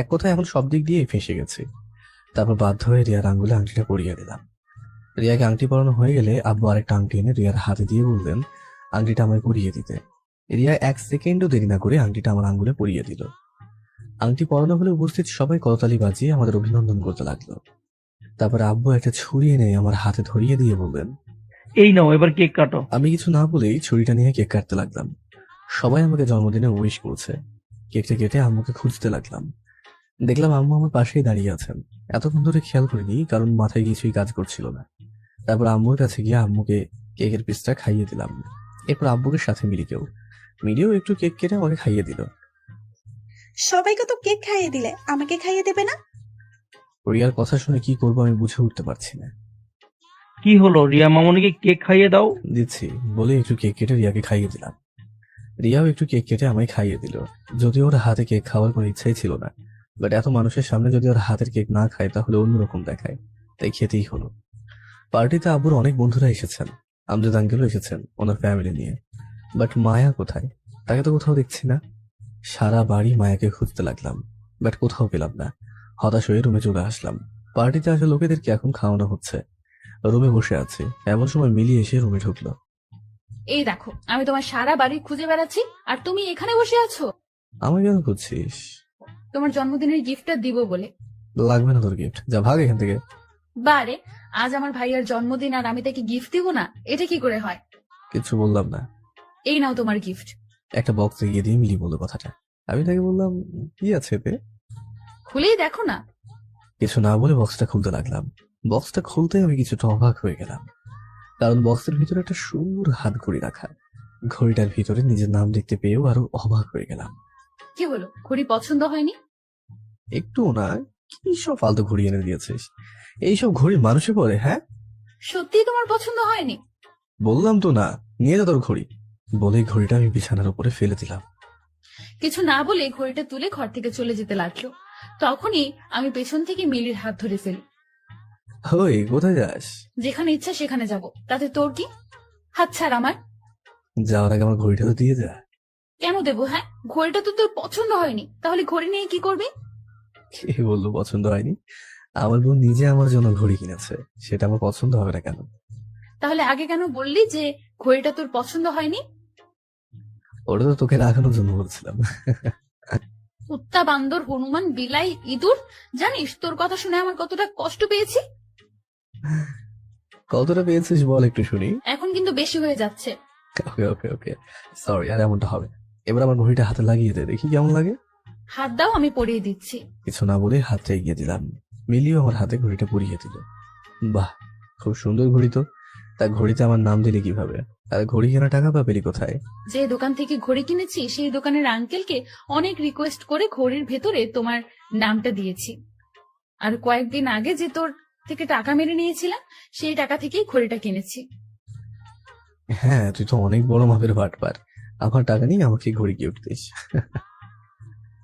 A: এক কথায় এখন সব দিক দিয়ে ফেঁসে গেছি। তারপর বাধ্য হয়ে রিয়ার আঙ্গুলে আংটিটা পরিয়ে দিলাম। রিয়াকে আংটি পরানো হয়ে গেলে আব্বু আরেকটা আংটি এনে রিয়ার হাতে দিয়ে বললেন আংটিটা আমায় পরিয়ে দিতে। রিয়া 1 সেকেন্ডও দেরি না করে আংটিটা আমার আঙ্গুলে পরিয়ে দিল। আংটি পরানো হলে উপস্থিত সবাই করতালি বাজিয়ে আমাদের অভিনন্দন করতে লাগলো। তারপর আব্বু একটা ছুরি এনে আমার হাতে ধরিয়ে দিয়ে বললেন,
D: এই নাও, এবার কেক কাটো।
A: আমি কিছু না বলেই ছুরিটা নিয়ে কেক কাটতে লাগলাম। সবাই আমাকে জন্মদিনে উইশ করছে। কেকটা কেটে আম্মুকে খুঁজতে লাগলাম। দেখলাম আম্মু আমার পাশেই দাঁড়িয়ে আছেন। এতক্ষণ ধরে খেয়াল করিনি, কারণ মাথায় কিছুই কাজ করছিল না। তারপর আম্মুর কাছে গিয়ে আম্মুকে কেকের পিসটা খাইয়ে দিলাম। এরপর আব্বুকে সাথে মিলিও একটু কেক কেটে আমাকে খাইয়ে দিল।
B: সবাইকে তো কেক খাইয়ে দিলে, আমাকে খাইয়ে দেবে না?
A: রিয়ার কথা শুনে কি করবো আমি বুঝে উঠতে পারছি না।
D: কি হলো, রিয়া মামনিকে কেক খাইয়ে দাও।
A: দিচ্ছি বলে একটু কেক কেটে রিয়াকে খাইয়ে দিলাম। রিয়াও একটু কেক কেটে আমায় খাইয়ে দিল। যদিও ওর হাতে কেক খাওয়ার কোনো ইচ্ছাই ছিল না, বাট এত মানুষের সামনে যদি ওর হাতের কেক না খায় তাহলে অন্যরকম দেখায়, তাই খেতেই হলো। পার্টিতে আব্বুর অনেক বন্ধুরা এসেছেন, আমজাদ আঙ্কেলও এসেছেন ওনার ফ্যামিলি নিয়ে। বাট মায়া কোথায়? তাকে তো কোথাও দেখছি না। সারা বাড়ি মায়াকে খুঁজতে লাগলাম, বাট কোথাও পেলাম না। হতাশ হয়ে রুমে চলে আসলাম। পার্টিতে আসা লোকেদেরকে এখন খাওয়ানো হচ্ছে। রুমে বসে আছি, এমন সময় মিলি এসে রুমে ঢুকলো।
C: এই দেখো, আমি তোমার সারা বাড়ি খুঁজে বেড়াচ্ছি আর তুমি এখানে বসে আছো।
A: আমায় কেন খুঁজছিস?
C: তোমার জন্মদিনের গিফটটা দিব বলে।
A: লাগবে না তোর গিফট, যা ভাগ এখান থেকে।
C: বারে, আজ আমার ভাইয়ার জন্মদিন আর আমি তাকে গিফট দিব না? এটা কি করে হয়?
A: কিছু বললাম না।
C: এই নাও তোমার গিফট।
A: একটা বক্সে গিয়ে দিয়ে মিলি বললো কথাটা। আমি তাকে বললাম, কি আছে এতে?
C: খুলেই দেখো না।
A: কিছু না বলে বক্সটা খুলতে লাগলাম। বক্সটা খুলতে আমি কিছুটা অবাক হয়ে গেলাম, কারণ বক্সের ভিতরে একটা সুন্দর হাত ঘড়ি রাখা। ঘড়িটার ভিতরে নিজের নাম দেখতে পেয়েও আরো অবাক হয়ে গেলাম।
C: কি হলো, ঘড়ি পছন্দ হয়নি?
A: একটু না, কি সব ফালতু ঘড়ি এনে দিয়েছিস? এইসব ঘড়ি মানুষে পরে? হ্যাঁ,
C: সত্যি তোমার পছন্দ হয়নি?
A: বললাম তো না, নিয়ে যা তোর ঘড়ি। বলে ঘড়িটা আমি বিছানার উপরে ফেলে দিলাম।
C: কিছু না বলে ঘড়িটা তুলে ঘর থেকে চলে যেতে লাগলো। তখনই আমি পেছন থেকে মিলির হাত ধরে ফেলি।
A: ওই, কোথায় যাস?
C: যেখানে ইচ্ছা সেখানে যাব, তাতে তোর কি? হাত ছাড় আমার।
A: যাওয়ার আগে আমার ঘড়িটা তো দিয়ে যা।
C: কেন দেবো? হ্যাঁ, ঘড়িটা তো তোর পছন্দ হয়নি, তাহলে ঘড়ি নিয়ে কি করবি?
A: কে বললো পছন্দ হয়নি? আমার বোন নিজে আমার জন্য ঘড়ি কিনেছে, সেটা আমার পছন্দ হবে না কেন?
C: তাহলে আগে কেন বললি যে ঘড়িটা তোর পছন্দ হয়নি?
A: ওটা তো তোকে রাখানোর জন্য বলছিলাম।
C: কুত্তা, বান্দর, হনুমান, বিলাই, ইঁদুর, জানিস তোর কথা শুনে আমার কতটা কষ্ট পেয়েছি।
A: কতটা পেয়েছিস বল একটু শুনি।
C: এখন কিন্তু বেশি হয়ে যাচ্ছে।
A: ওকে ওকে ওকে, সরি, আর এমনটা হবে না। এবার আমার ঘড়িটা হাতে লাগিয়ে দে, দেখি কেমন লাগে।
C: হাত দাও, আমি পরিয়ে দিচ্ছি।
A: কিছু না বলে হাতটা এগিয়ে দিলাম। মিলিও আমার হাতে ঘড়িটা পরিয়ে দিল। বাহ, খুব সুন্দর ঘড়ি তো। তা ঘড়িতে আমার নাম দিলে কিভাবে? আর ঘড়ি কেনা টাকা বা পেলি কোথায়?
C: যে দোকান থেকে ঘড়ি কিনেছি সেই দোকানের আঙ্কেলকে অনেক রিকোয়েস্ট করে ঘড়ির ভেতরে তোমার নামটা দিয়েছি। আর কয়েকদিন আগে যে তোর থেকে টাকা মেরে নিয়েছিলাম সেই টাকা থেকেই ঘড়িটা কিনেছি।
A: হ্যাঁ, তুই তো অনেক বড় মাপের বাটপার। আমার টাকা নিয়ে আমাকে ঘড়ি গিফট দিস।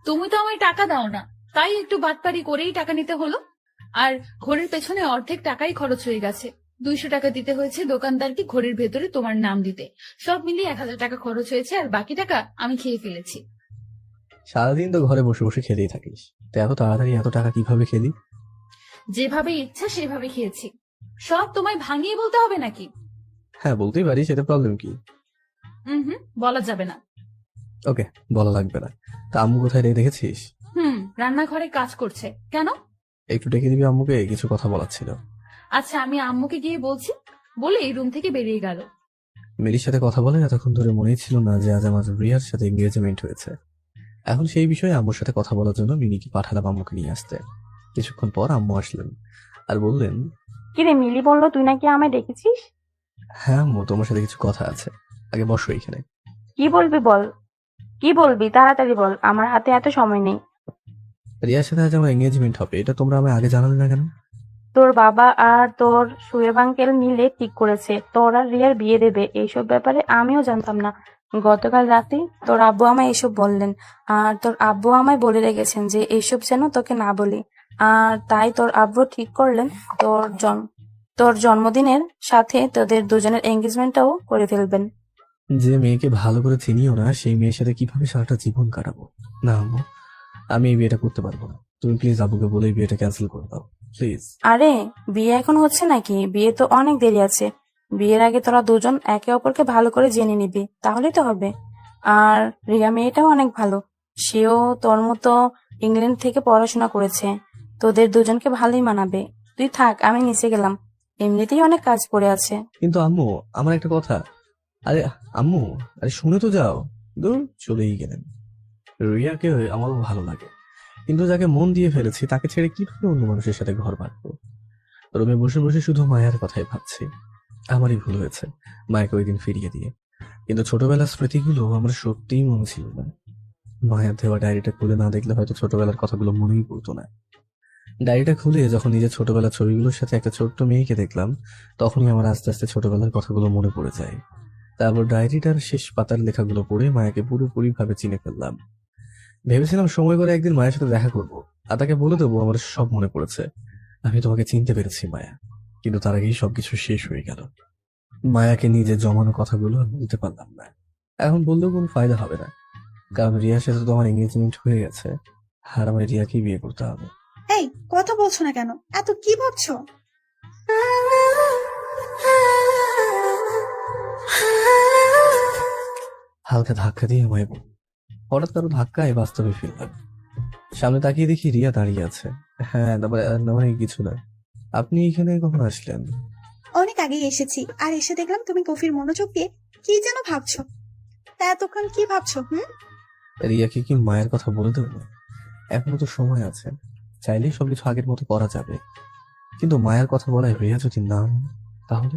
C: তুমি তো আমায় টাকা দাও না, তাই একটু বাটপারি করেই টাকা নিতে হলো। আর ঘড়ির পেছনে অর্ধেক টাকাই খরচ হয়ে গেছে। 200 টাকা দিতে হয়েছে দোকানদারকে ঘড়ির ভেতরে তোমার নাম দিতে। সব মিলিয়ে 1000 টাকা খরচ হয়েছে, আর বাকি টাকা আমি খেয়ে ফেলেছি।
A: সারাদিন তো ঘরে বসে বসে খেতেই থাকিস, তো এত তাড়াতাড়ি এত টাকা কিভাবে খেলি?
C: যেভাবে ইচ্ছা সেভাবে খেয়েছি। সব তোমায় ভাঙিয়ে বলতে হবে নাকি?
A: হ্যাঁ, বলতেই পারি, সেটা প্রবলেম কি?
C: হুম, বলা যাবে না।
A: ওকে, বলা লাগবে না। তা আম্মু কোথায় রে, দেখেছিস?
C: রান্নাঘরে কাজ করছে। কেন?
A: একটু ডেকে দিবি আম্মুকে, কিছু কথা বলার ছিল।
C: আচ্ছা, আমি আম্মুকে গিয়ে বলছি বলে এই রুম থেকে বেরিয়ে গেল।
A: মিলির সাথে কথা বলে এতক্ষণ ধরে মনেই ছিল না যে আজ আমার রিয়ার সাথে এঙ্গেজমেন্ট হয়েছে। এখন সেই বিষয়ে আম্মুর সাথে কথা বলার জন্য মিনিকে পাঠালাম আম্মুকে নিয়ে আসতে। কিছুক্ষণ পর আম্মু আসলেন আর বললেন,
G: কিরে, মিলি বললো তুই নাকি আমায় ডেকেছিস?
A: হ্যাঁ আম্মু, তোমার সাথে কিছু কথা আছে, আগে বসো এখানে।
G: কি বলবি বল, কি বলবি তাড়াতাড়ি বল, আমার হাতে এত সময় নেই।
A: রিয়ার সাথে আজ আমার এঙ্গেজমেন্ট হবে, এটা তোমরা আমায় আগে জানালে না কেন?
G: তোর বাবা আর তোর শুয়েব আঙ্কেল মিলে ঠিক করেছে তোর আর রিয়ার বিয়ে দেবে। এইসব ব্যাপারে আমিও জানতাম না। গতকাল রাতে তোর আব্বু আমায় এসব বললেন, আর তোর আব্বু আমায় বলে রেখেছেন যে এইসব যেন তোকে না বলি। আর তাই তোর আব্বু ঠিক করলেন তোর জন্মদিনের সাথে তোদের দুজনের এঙ্গেজমেন্টটাও করে ফেলবেন।
A: যে মেয়েকে ভালো করে চিনিও না সেই মেয়ের সাথে কিভাবে সারাটা জীবন কাটাবো? না আম্মু, আমি এই বিয়েটা করতে পারবো না। তুমি প্লিজ আব্বুকে বলে এই বিয়েটা ক্যান্সেল করে দাও প্লিজ।
G: আরে বিয়ে এখন হচ্ছে নাকি? বিয়ে তো অনেক দেরি আছে। বিয়ের আগে তোরা দুজন একে অপরকে ভালো করে জেনে নিবি, তাহলেই তো হবে। আর রিয়া মেয়েটাও অনেক ভালো, সেও তোর মতো ইংল্যান্ড থেকে পড়াশোনা করেছে, তোদের দুজনকে ভালোই মানাবে। তুই থাক, আমি নিচে গেলাম, এমনিতেই অনেক কাজ পড়ে আছে।
A: কিন্তু আম্মু, আমার একটা কথা। আরে আম্মু, আরে শুনে তো যাও। দূর, চলেই গেলেন। রিয়াকে আমারও ভালো লাগে, কিন্তু যাকে মন দিয়ে ফেলেছি তাকে ছেড়ে কিভাবে অন্য মানুষের সাথে ঘর বাঁধবো? রুমে বসে বসে শুধু মায়ের কথাই ভাবছি। আমারই ভুল হয়েছে মায়াকে ওই দিন ফিরিয়ে দিয়ে, কিন্তু ছোটবেলার স্মৃতিগুলো আমার সত্যিই মনে ছিল না। মায়ের দেওয়া ডায়েরিটা খুলে না দেখলে হয়তো ছোটবেলার কথাগুলো মনেই পড়তো না। ডায়েরিটা খুলে যখন নিজের ছোটবেলার ছবিগুলোর সাথে একটা ছোট্ট মেয়েকে দেখলাম, তখনই আমার আস্তে আস্তে ছোটবেলার কথাগুলো মনে পড়ে যায়। তারপর ডায়েরিটার শেষ পাতার লেখাগুলো পড়ে মায়াকে পুরোপুরি ভাবে চিনে ফেললাম। ভেবেছিলাম সময় করে একদিন মায়ের সাথে দেখা করব, আর তাকে বলে দেবো আমার সব মনে পড়েছে, আমি তোমাকে চিনতে পেরেছি মায়া। কিন্তু তার আগেই সবকিছু শেষ হয়ে গেল। মায়াকে নিজে জমানো কথাগুলো আমি বলতে পারলাম না। এখন বললেও কোনো ফায়দা হবে না, কারণ রিয়ার সাথে তো আমার এঙ্গেজমেন্ট হয়ে গেছে, আর আমার রিয়াকেই বিয়ে করতে হবে।
B: এই কথা বলছো না কেন? এত কি ভাবছো?
A: হালকা ধাক্কা দিয়ে আমায় হঠাৎ কারো ধাক্কায় বাস্তবে ফিরলাম। সামনে তাকিয়ে দেখি রিয়া দাঁড়িয়ে আছে। হ্যাঁ, তারপরে কিছু না। আপনি এখানে কখন আসলেন?
B: অনেক আগেই এসেছি, আর এসে দেখলাম তুমি গভীর মনোযোগ দিয়ে কি যেন ভাবছো। তা এতক্ষণ কি ভাবছো?
A: রিয়াকে কি মায়ের কথা বলে দেবো? এখনো তো সময় আছে, চাইলেই সবকিছু আগের মতো করা যাবে। কিন্তু মায়ের কথা বলায় রিয়া যদি না মানে, তাহলে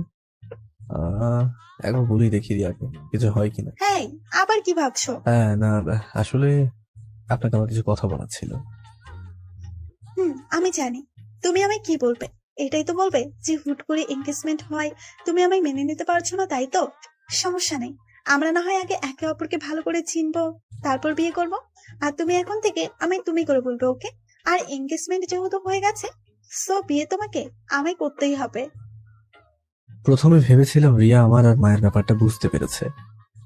A: একবার বলেই দেখি রিয়াকে কিছু হয় কিনা।
B: হ্যাঁ, আবার কি ভাবছো?
A: হ্যাঁ, না আসলে আপনাকে আমার কিছু কথা বলার ছিল।
B: আমি জানি তুমি আমায় কি বলবে। এটাই তো বলবে যে হুট করে এনগেজমেন্ট হয়, তুমি আমায় মেনে নিতে পারছো না, তাই তো? সমস্যা নেই, আমরা না হয় আগে একে অপরকে ভালো করে চিনবো, তারপর বিয়ে করব। আর তুমি এখন থেকে আমায় তুমি করে বলবে, ওকে? আর এনগেজমেন্ট যেহেতু হয়ে গেছে, সো বিয়ে তোমাকে আমায় করতেই হবে।
A: প্রথমে ভেবেছিলাম রিয়া আমার আর মায়ের ব্যাপারটা বুঝতে পেরেছে,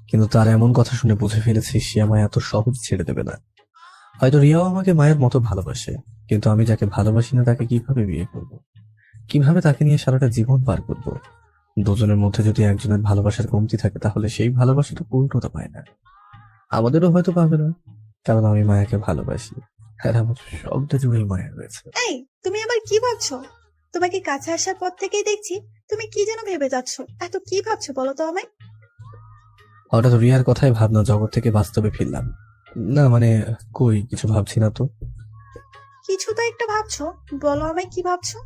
A: কিন্তু তার এমন কথা শুনে বুঝে ফেলেছি সে আমায় এত সহজ ছেড়ে দেবে না। হয়তো রিয়াও আমাকে মায়ের মতো ভালোবাসে, কিন্তু আমি যাকে ভালোবাসি না তাকে কিভাবে বিয়ে করব? কিভাবে তাকে নিয়ে সারাটা জীবন পার করব? দুজনের মধ্যে যদি একজনের ভালোবাসার কমতি থাকে তাহলে সেই ভালোবাসাটা পূর্ণতা পায় না। আমাদেরও হয়তো পাবে না, কারণ আমি মায়াকে ভালোবাসি, আর আমার সবটা জুড়েই মায়া রয়েছে।
B: এই তুমি আবার কি ভাবছো? তোমাকে কাছে আসার পর থেকেই দেখছি তুমি কি যেন ভেবে যাচ্ছ। এত কি ভাবছো বলো তো আমায়?
A: হঠাৎ রিয়ার কথায় ভাবনা জগৎ থেকে বাস্তবে ফিরলাম। না মানে কই কিছু ভাবছি না তো।
B: কিছু তো একটা ভাবছো, বলো আমায় কি ভাবছো?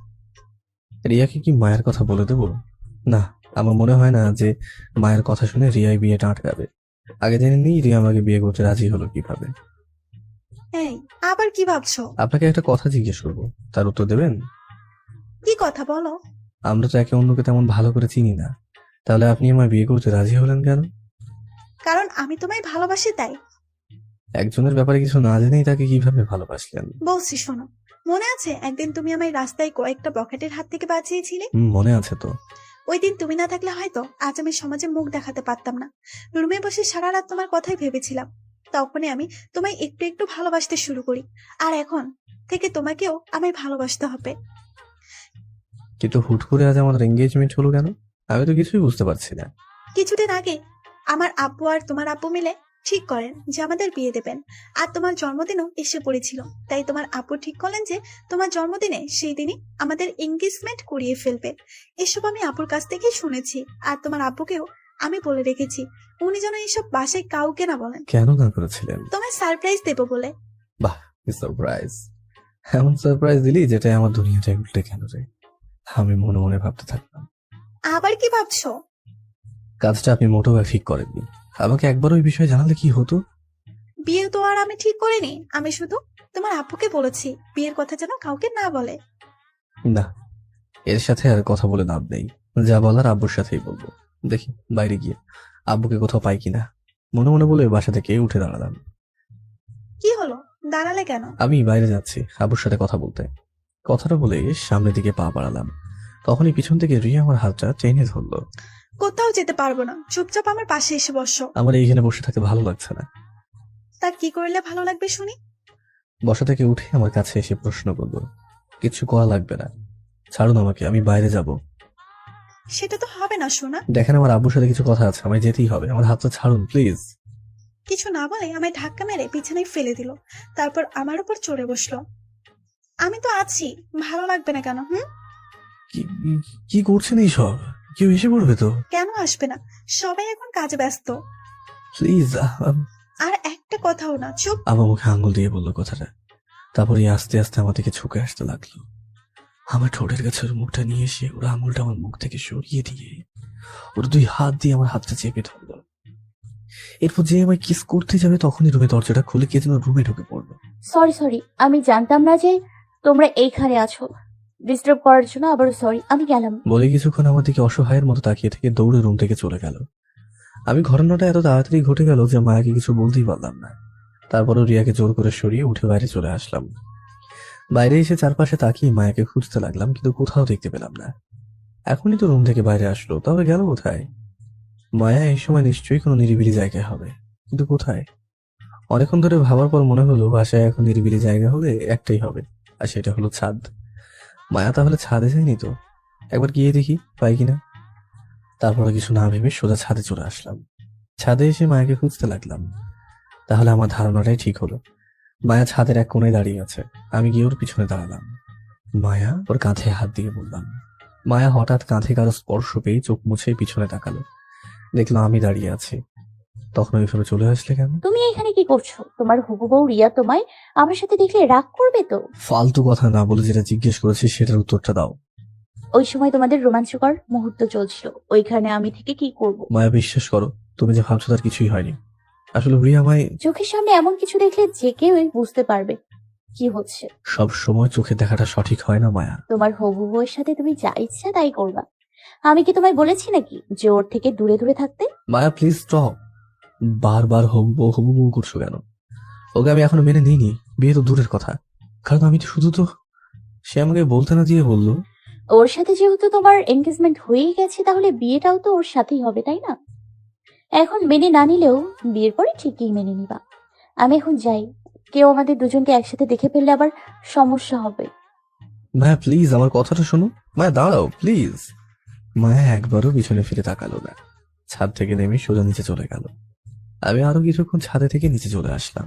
A: রিয়াকে কি মায়ের কথা বলে দেবো? না, আমার মনে হয় না যে মায়ের কথা শুনে রিয়াই বিয়েটা আটকাবে। আগে জেনে নিই রিয়া আমাকে বিয়ে করতে রাজি হলো কিভাবে।
B: এই আবার কি ভাবছো?
A: আপনাকে একটা কথা জিজ্ঞেস করবো, তার উত্তর দেবেন?
B: কি কথা বলো?
A: আমরা তো একে অন্যকে তেমন ভালো করে চিনি না, তাহলে আপনি আমায় বিয়ে করতে রাজি হলেন কেন?
B: কারণ আমি তোমায় ভালোবাসি তাই।
A: একজনের ব্যাপারে কিছু না জেনেই তাকে কিভাবে ভালোবাসলেন?
B: বলছি শোনো, মনে আছে একদিন তুমি আমায় রাস্তায় কয়েকটা বখাটের হাত থেকে বাঁচিয়েছিলে?
A: মনে আছে তো।
B: ওই দিন তুমি না থাকলে হয়তো আজ আমি সমাজে মুখ দেখাতে পারতাম না। রুমে বসে সারা রাত তোমার কথাই ভেবেছিলাম। তখনই আমি তোমায় একটু একটু ভালোবাসতে শুরু করি, আর এখন থেকে তোমাকেও আমায় ভালোবাসতে হবে।
A: কিন্তু হুট করে আজ আমাদের এঙ্গেজমেন্ট হলো কেন? আমি তো কিছুই বুঝতে পারছি না।
B: কিছুদিন আগে আমার আব্বু আর তোমার আব্বু মিলে ঠিক করেন যে আমাদের বিয়ে দেবেন, আর তোমার জন্মদিনও এসে পড়েছিল। তাই তোমার আব্বু ঠিক করলেন যে তোমার জন্মদিনে সেই দিনই আমাদের এঙ্গেজমেন্ট করিয়ে ফেলবে। এসব আমি আব্বুর কাছ থেকেই শুনেছি, আর তোমার আব্বুকেও আমি বলে রেখেছি উনি যেন এইসব বাসায় কাউকে না বলেন।
A: কেন না করেছিলেন?
B: তোমায় সারপ্রাইজ দেবো বলে।
A: বাহ, কি সারপ্রাইজ! এমন সারপ্রাইজ দিলি যেটা আমার দুনিয়াটা উল্টে কেন রে। আমি মনে মনে ভাবতে থাকলাম।
B: আবার কি ভাবছো?
A: কাজটা আপনি মোটেও ঠিক করেননি। আমাকে একবার ওই বিষয়ে জানালে কি হতো?
B: বিয়ে তো আর আমি ঠিক করিনি, আমি শুধু তোমার আব্বুকে বলেছি বিয়ের কথা যেন কাউকে না বলে।
A: না, এর সাথে আর কথা বলে লাভ নেই। যা বলার আব্বুর সাথেই বলবো। দেখি বাইরে গিয়ে আব্বুকে কোথাও পাই কিনা। মনে মনে বলে বাসা থেকে উঠে দাঁড়ালাম।
B: কি হলো, দাঁড়ালে কেন?
A: আমি বাইরে যাচ্ছি আব্বুর সাথে কথা বলতে। কথাটা বলে সামনের দিকে পা বাড়ালাম, তখনই পিছন থেকে রিয়া আমার হাতটা টেনে ধরলো।
B: কোথাও যেতে পারবো না, চুপচাপ আমার পাশে এসে বসো।
A: আমার এইখানে বসে থাকতে ভালো লাগছে না।
B: তা কি করলে ভালো লাগবে শুনি?
A: বসা থেকে উঠে আমার কাছে এসে প্রশ্ন করলো, কিছু করা লাগবে না, ছাড়ুন আমাকে, আমি বাইরে যাব।
B: সেটা তো হবে না সোনা।
A: দেখেন আমার আব্বুর সাথে কিছু কথা আছে, আমায় যেতেই হবে, আমার হাতটা ছাড়ুন প্লিজ।
B: কিছু না বলে আমায় ধাক্কা মেরে বিছানায় ফেলে দিল, তারপর আমার উপর চড়ে বসলো। আমি তো আছি, ভালো লাগবে না কেন?
A: কি করছেন এইসব? কেউ এসে পড়বে তো।
B: কেন আসবে না, সবাই এখন কাজে ব্যস্ত।
A: প্লিজ।
B: আর একটা কথাও না, চুপ।
A: আমার মুখে আঙ্গুল দিয়ে বললো কথাটা, তারপরে আস্তে আস্তে আমার দিকে ঝুঁকে আসতে লাগলো। আমার ঠোঁটের কাছে ওর মুখটা নিয়ে এসে ওর আঙুলটা আমার মুখ থেকে সরিয়ে দিয়ে ওর 2 হাত দিয়ে আমার হাতটা চেপে ধরলো। এরপর যে আমায় কিস করতে যাবে তখনই রুমে দরজাটা খুলে কে যেন রুমে ঢুকে পড়লো।
F: সরি, আমি জানতাম না যে তোমরা এইখানে আছো। ডিস্টার্ব করার জন্য আবারও সরি, আমি গেলাম।
A: বলে কিছুক্ষণ আমার দিকে অসহায়ের মতো তাকিয়ে থেকে দৌড়ে রুম থেকে চলে গেল। আমি ঘটনাটা এত তাড়াতাড়ি ঘটে গেল যে মায়াকে কিছু বলতেই পারলাম না। তারপরও রিয়াকে জোর করে সরিয়ে উঠে বাইরে চলে আসলাম। বাইরে এসে চারপাশে তাকিয়ে মায়াকে খুঁজতে লাগলাম, কিন্তু কোথাও দেখতে পেলাম না। এখনই তো রুম থেকে বাইরে আসলো, তাহলে গেল কোথায়? মায়া এই সময় নিশ্চয়ই কোনো নিরিবিলি জায়গায় হবে, কিন্তু কোথায়? অনেকক্ষণ ধরে ভাবার পর মনে হলো বাসায় এখন নিরিবিলি জায়গা হলে একটাই হবে, আর সেটা হলো ছাদ। মায়া তাহলে ছাদে যায়নি তো, একবার গিয়ে দেখি পাই কিনা। তারপরে কিছু না ভেবে সোজা ছাদে চলে আসলাম। ছাদে এসে মায়াকে খুঁজতে লাগলাম। তাহলে আমার ধারণাটাই ঠিক হলো, মায়া ছাদের এক কোণে দাঁড়িয়ে আছে। আমি গিয়ে ওর পিছনে দাঁড়ালাম। মায়া ওর কাঁধে হাত দিয়ে বললাম। মায়া হঠাৎ কাঁধে কারো স্পর্শ পেয়ে চোখ মুছে পিছনে তাকালো, দেখলো আমি দাঁড়িয়ে আছি। তখন ওইভাবে চলে আসলে কেন?
F: তুমি এখানে কি করছো? তোমার হবু বউ রিয়া তোমায় আমার সাথে দেখলে রাগ করবে তো।
A: ফালতু কথা না বলে যেটা জিজ্ঞেস করেছি সেটার উত্তরটা দাও।
F: ওই সময় তোমাদের রোমাঞ্চকর মুহূর্ত চলছিল, ওইখানে আমি থেকে কি করব?
A: মায়া বিশ্বাস করো, তুমি যে ভাবছো তার কিছুই হয়নি। আসলে রিয়া আমায়
F: চোখের সামনে এমন কিছু দেখলে যে কেউই বুঝতে পারবে কি হচ্ছে।
A: সব সময় চোখে দেখাটা সঠিক হয় না মায়া।
F: তোমার হবু বউয়ের সাথে তুমি যা ইচ্ছা তাই করবা। আমি কি তোমায় বলেছি নাকি যে ওর থেকে দূরে দূরে থাকতে?
A: মায়া প্লিজ স্টপ। বারবার হবু বউ করছো কেন? ওকে আমি এখনো মেনে নিইনি, বিয়ে তো দূরের কথা। কারণ আমি তো শুধু তো, সে আমাকে বলতে না দিয়ে বললো।
F: ওর সাথে যেহেতু তোমার এনগেজমেন্ট হয়েই গেছে, তাহলে বিয়েটাও তো ওর সাথেই হবে, তাই না? এখন মেনে না নিলেও বিয়ের পরে ঠিকই মেনে নিবা। আমি এখন যাই, কেউ আমাদের দুজনকে একসাথে দেখে ফেললে আবার সমস্যা হবে।
A: মায়া প্লিজ আমার কথাটা শোনো। মায়া দাঁড়াও প্লিজ। মায়া একবারও পিছনে ফিরে তাকালো না, ছাদ থেকে নেমে সোজা নিচে চলে গেল। আমি আরো কিছুক্ষণ ছাদে থেকে নিচে চলে আসলাম।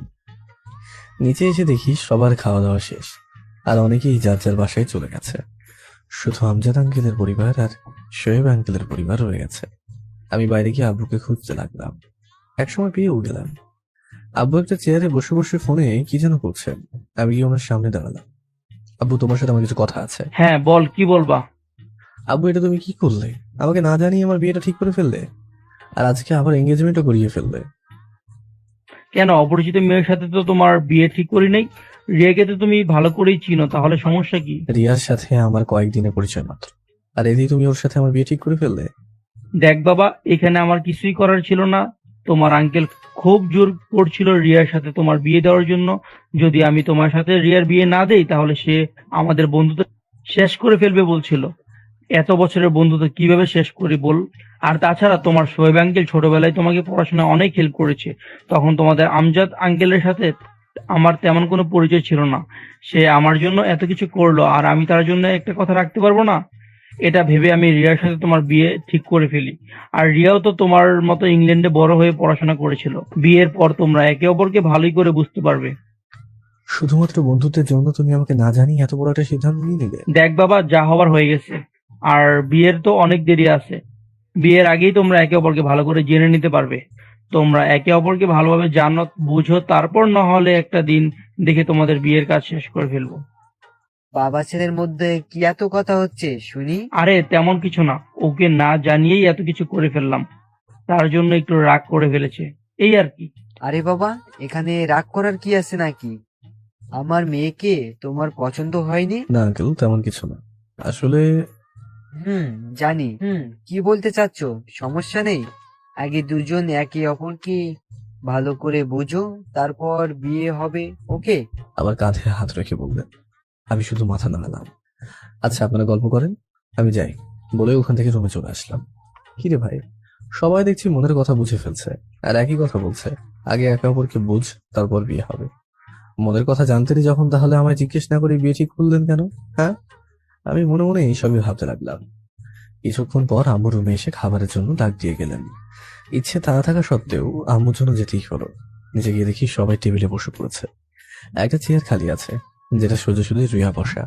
A: নিচে এসে দেখি সবার খাওয়া দাওয়া শেষ, আর অনেকেই যার যার বাসায় চলে গেছে। শুধু আমজাদ আঙ্কেলের পরিবার আর শোয়েব আঙ্কেলের পরিবার রয়ে গেছে। আমি বাইরে গিয়ে আব্বুকে খুঁজতে লাগলাম। একসময় পেয়েও গেলাম। আব্বু একটা চেয়ারে বসে বসে ফোনে কি যেন করছেন। আমি গিয়ে ওনার সামনে দাঁড়ালাম। আব্বু তোমার সাথে আমার কিছু কথা আছে।
D: হ্যাঁ বল, কি বলবা?
A: আব্বু এটা তুমি কি করলে? আমাকে না জানিয়ে আমার বিয়েটা ঠিক করে ফেললে, আর আজকে আবার এঙ্গেজমেন্টও করিয়ে ফেললে।
D: কেন, অপরিচিত মেয়ের সাথে তো তোমার বিয়ে ঠিক করি নাই। রিয়াকে তো তুমি ভালো করেই চিনো, তাহলে সমস্যা কি?
A: রিয়ার সাথে আমার কয়েকদিনের পরিচয় মাত্র, আর এদিকে তুমি ওর সাথে আমার বিয়ে ঠিক করে ফেললে।
D: দেখ বাবা, এখানে আমার কিছুই করার ছিল না। তোমার আঙ্কেল খুব জোর করছিল রিয়ার সাথে তোমার বিয়ে দেওয়ার জন্য। যদি আমি তোমার সাথে রিয়ার বিয়ে না দেই তাহলে সে আমাদের বন্ধুত্ব শেষ করে ফেলবে বলছিল। এত বছরের বন্ধুত্ব কিভাবে শেষ করি বল? আর তাছাড়া তোমার শোয়েব আঙ্কেল ছোটবেলায় তোমাকে পড়াশোনা অনেক হেল্প করেছে। তখন তোমাদের আমজাদ আঙ্কেলের সাথে আমার তেমন কোনো পরিচয় ছিল না। সে আমার জন্য এত কিছু করলো, আর আমি তার জন্য একটা কথা রাখতে পারবো না? এটা ভেবে আমি রিয়ার সাথে তোমার বিয়ে ঠিক করে ফেলি। আর রিয়াও তো তোমার মতো ইংল্যান্ডে বড় হয়ে পড়াশোনা করেছিল। বিয়ের পর তোমরা একে অপরকে ভালোই করে বুঝতে পারবে।
A: শুধুমাত্র বন্ধুত্বের জন্য তুমি আমাকে না জানিয়ে এত বড় একটা সিদ্ধান্ত নিয়ে নিলে?
D: দেখ বাবা, যা হবার হয়ে গেছে, আর বিয়ের তো অনেক দেরি আছে। বিয়ের আগেই তোমরা একে অপরকে ভালো করে জেনে নিতে পারবে। তোমরা একে অপরকে ভালোভাবে জানো বুঝো, তারপর না হলে একটা দিন দেখে তোমাদের বিয়ের কাজ শেষ করে ফেলবো।
K: বাবা ছেলের মধ্যে কি এত কথা হচ্ছে শুনি?
D: আরে তেমন কিছু না, ওকে না জানিয়েই এত কিছু করে ফেললাম, তার জন্য একটু রাগ করে ফেলেছে, এই আর কি।
K: আরে বাবা, এখানে রাগ করার কি আছে নাকি? আমার মেয়েকে তোমার পছন্দ হয়নি?
A: না আঙ্কেল, তেমন কিছু না। আসলে
K: জানি। কি বলতে চাচ্ছ? সমস্যা নেই, আগে দুজন একে অপরকে ভালো করে বুঝো, তারপর বিয়ে হবে, ওকে?
A: আবার কাঁধে হাত রেখে বললেন। আমি শুধু মাথা নাড়ালাম। আচ্ছা, আপনারা গল্প করেন, আমি যাই বলে ওখান থেকে রুমে চলে আসলাম। কিরে ভাই, সবাই দেখছি মনের কথা বুঝে ফেলছে আর একই কথা বলছে, আগে একে অপরকে বুঝ, তারপর বিয়ে হবে। মনের কথা জানতেনই যখন, তাহলে আমায় জিজ্ঞেস না করে বিয়ে ঠিক করলেন কেন? হ্যাঁ, আমি মনে মনে এইসবই ভাবতে লাগলাম। কিছুক্ষণ পর আম্মু রুমে এসে খাবারের জন্য ডাক দিয়ে গেলেন। ইচ্ছে তা থাকা সত্ত্বেও আম্মুর জন্য যেতেই হলো। নিচে গিয়ে দেখি সবাই টেবিলে বসে পড়েছে। একটা চেয়ার খালি আছে, যেটা সোজাসুজি রিয়া বসা।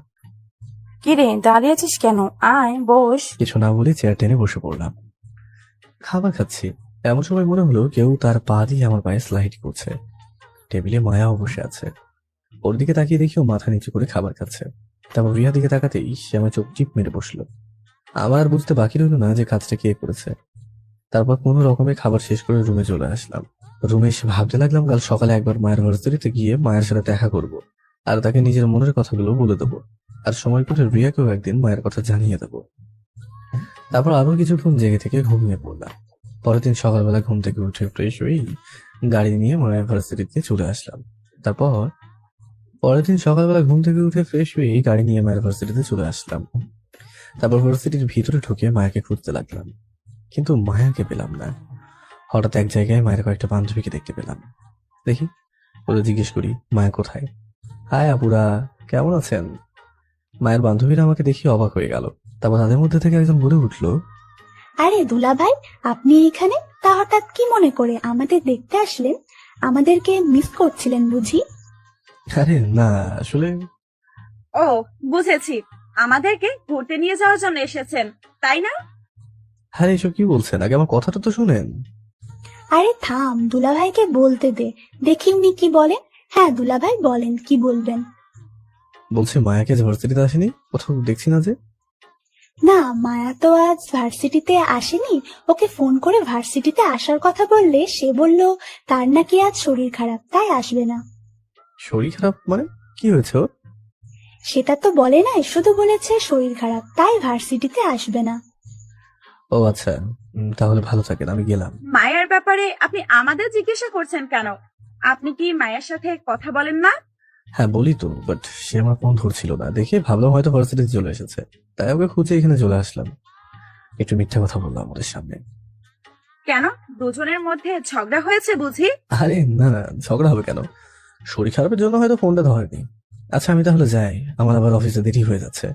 G: কিরে দাঁড়িয়ে আছিস কেন? আয় বস।
A: কিছু না বলে চেয়ার টেনে বসে পড়লাম। খাবার খাচ্ছি, এমন সময় মনে হলো কেউ তার পা দিয়ে আমার পায়ে স্লাইড করছে। টেবিলে মায়াও বসে আছে। ওর দিকে তাকিয়ে দেখি ও মাথা নিচু করে খাবার খাচ্ছে। তারপর রিয়ার দিকে তাকাতেই সে আমার চোখ টিপ মেরে বসলো। আমার আর বুঝতে বাকি রইল না যে কাজটা কে করেছে। তারপর কোনো রকমে খাবার শেষ করে রুমে চলে আসলাম। রুমে এসে ভাবতে লাগলাম কাল সকালে একবার মায়ের ভার্সিটিতে গিয়ে মায়ের সাথে দেখা করব, আর তাকে নিজের মনের কথাগুলো বলে দেবো, আর সময় করে রিয়াকেও একদিন মায়ের কথা জানিয়ে দেবো। তারপর আরো কিছুক্ষণ জেগে থেকে ঘুমিয়ে পড়লাম। পরের দিন সকালবেলা ঘুম থেকে উঠে ফ্রেশ হয়ে গাড়ি নিয়ে মায়ের ভার্সিটিতে চলে আসলাম। তারপর ভার্সিটির ভিতরে ঢুকে মায়াকে খুঁজতে লাগলাম, কিন্তু মায়াকে পেলাম না। হঠাৎ এক জায়গায় মায়ের কয়েকটা বান্ধবীকে দেখতে পেলাম। দেখি, ওদের জিজ্ঞেস করি মায়া কোথায়। হাই আপুরা, কেমন আছেন? মায়ের বান্ধবীরা আমাকে দেখি অবাক হয়ে গেল। তারপর তাদের মধ্যে থেকে একজন বলে উঠলো,
B: আরে দুলা ভাই, আপনি এখানে? তা হঠাৎ কি মনে করে আমাদের দেখতে আসলেন? আমাদেরকে মিস করছিলেন বুঝি?
A: আরে না, আসলে
L: ও বুঝেছি, আমাদেরকে ঘুরতে নিয়ে যাওয়ার জন্য এসেছেন, তাই না?
A: হ্যাঁ, এসব কি বলছেন? আগে আমার কথাটা তো শুনেন।
B: আরে থাম, দুলা ভাইকে বলতে দে, দেখি উনি কি বলেন। হ্যাঁ দুলা ভাই বলেন, কি বলবেন?
A: বলছে মায়াকে আজ ভার্সিটিতে আসেনি, কোথাও দেখছি না যে।
B: না, মায়া তো আজ ভার্সিটিতে আসেনি। ওকে ফোন করে ভার্সিটিতে আসার কথা বললে সে বলল তার নাকি আজ শরীর খারাপ, তাই আসবে না।
A: শরীর খারাপ মানে? কি হয়েছে ওর?
B: সেটা তো বলে নাই, শুধু বলেছে শরীর খারাপ, তাই ভার্সিটিতে আসবে না।
A: ও আচ্ছা, তাহলে ভালো থাকেন, আমি গেলাম।
L: মায়ের ব্যাপারে আপনি আমাদের জিজ্ঞাসা করছেন কেন? আপনি কি মায়ের সাথে কথা বলেন না?
A: হ্যাঁ বলি তো, বাট সে আমার ফোন ধরছিল না দেখে ভাবলাম হয়তো ভার্সিটিতে চলে এসেছে, তাই ওকে খুঁজে এখানে চলে আসলাম। একটু মিথ্যা কথা বললাম আমাদের সামনে।
L: কেন, দুজনের মধ্যে ঝগড়া হয়েছে বুঝি?
A: আরে না না, ঝগড়া হবে কেন? শরীর খারাপের জন্য হয়তো ফোনটা ধরেনি। আচ্ছা আমি তাহলে যাই, আমার আবার অফিসে দেরি হয়ে যাচ্ছে।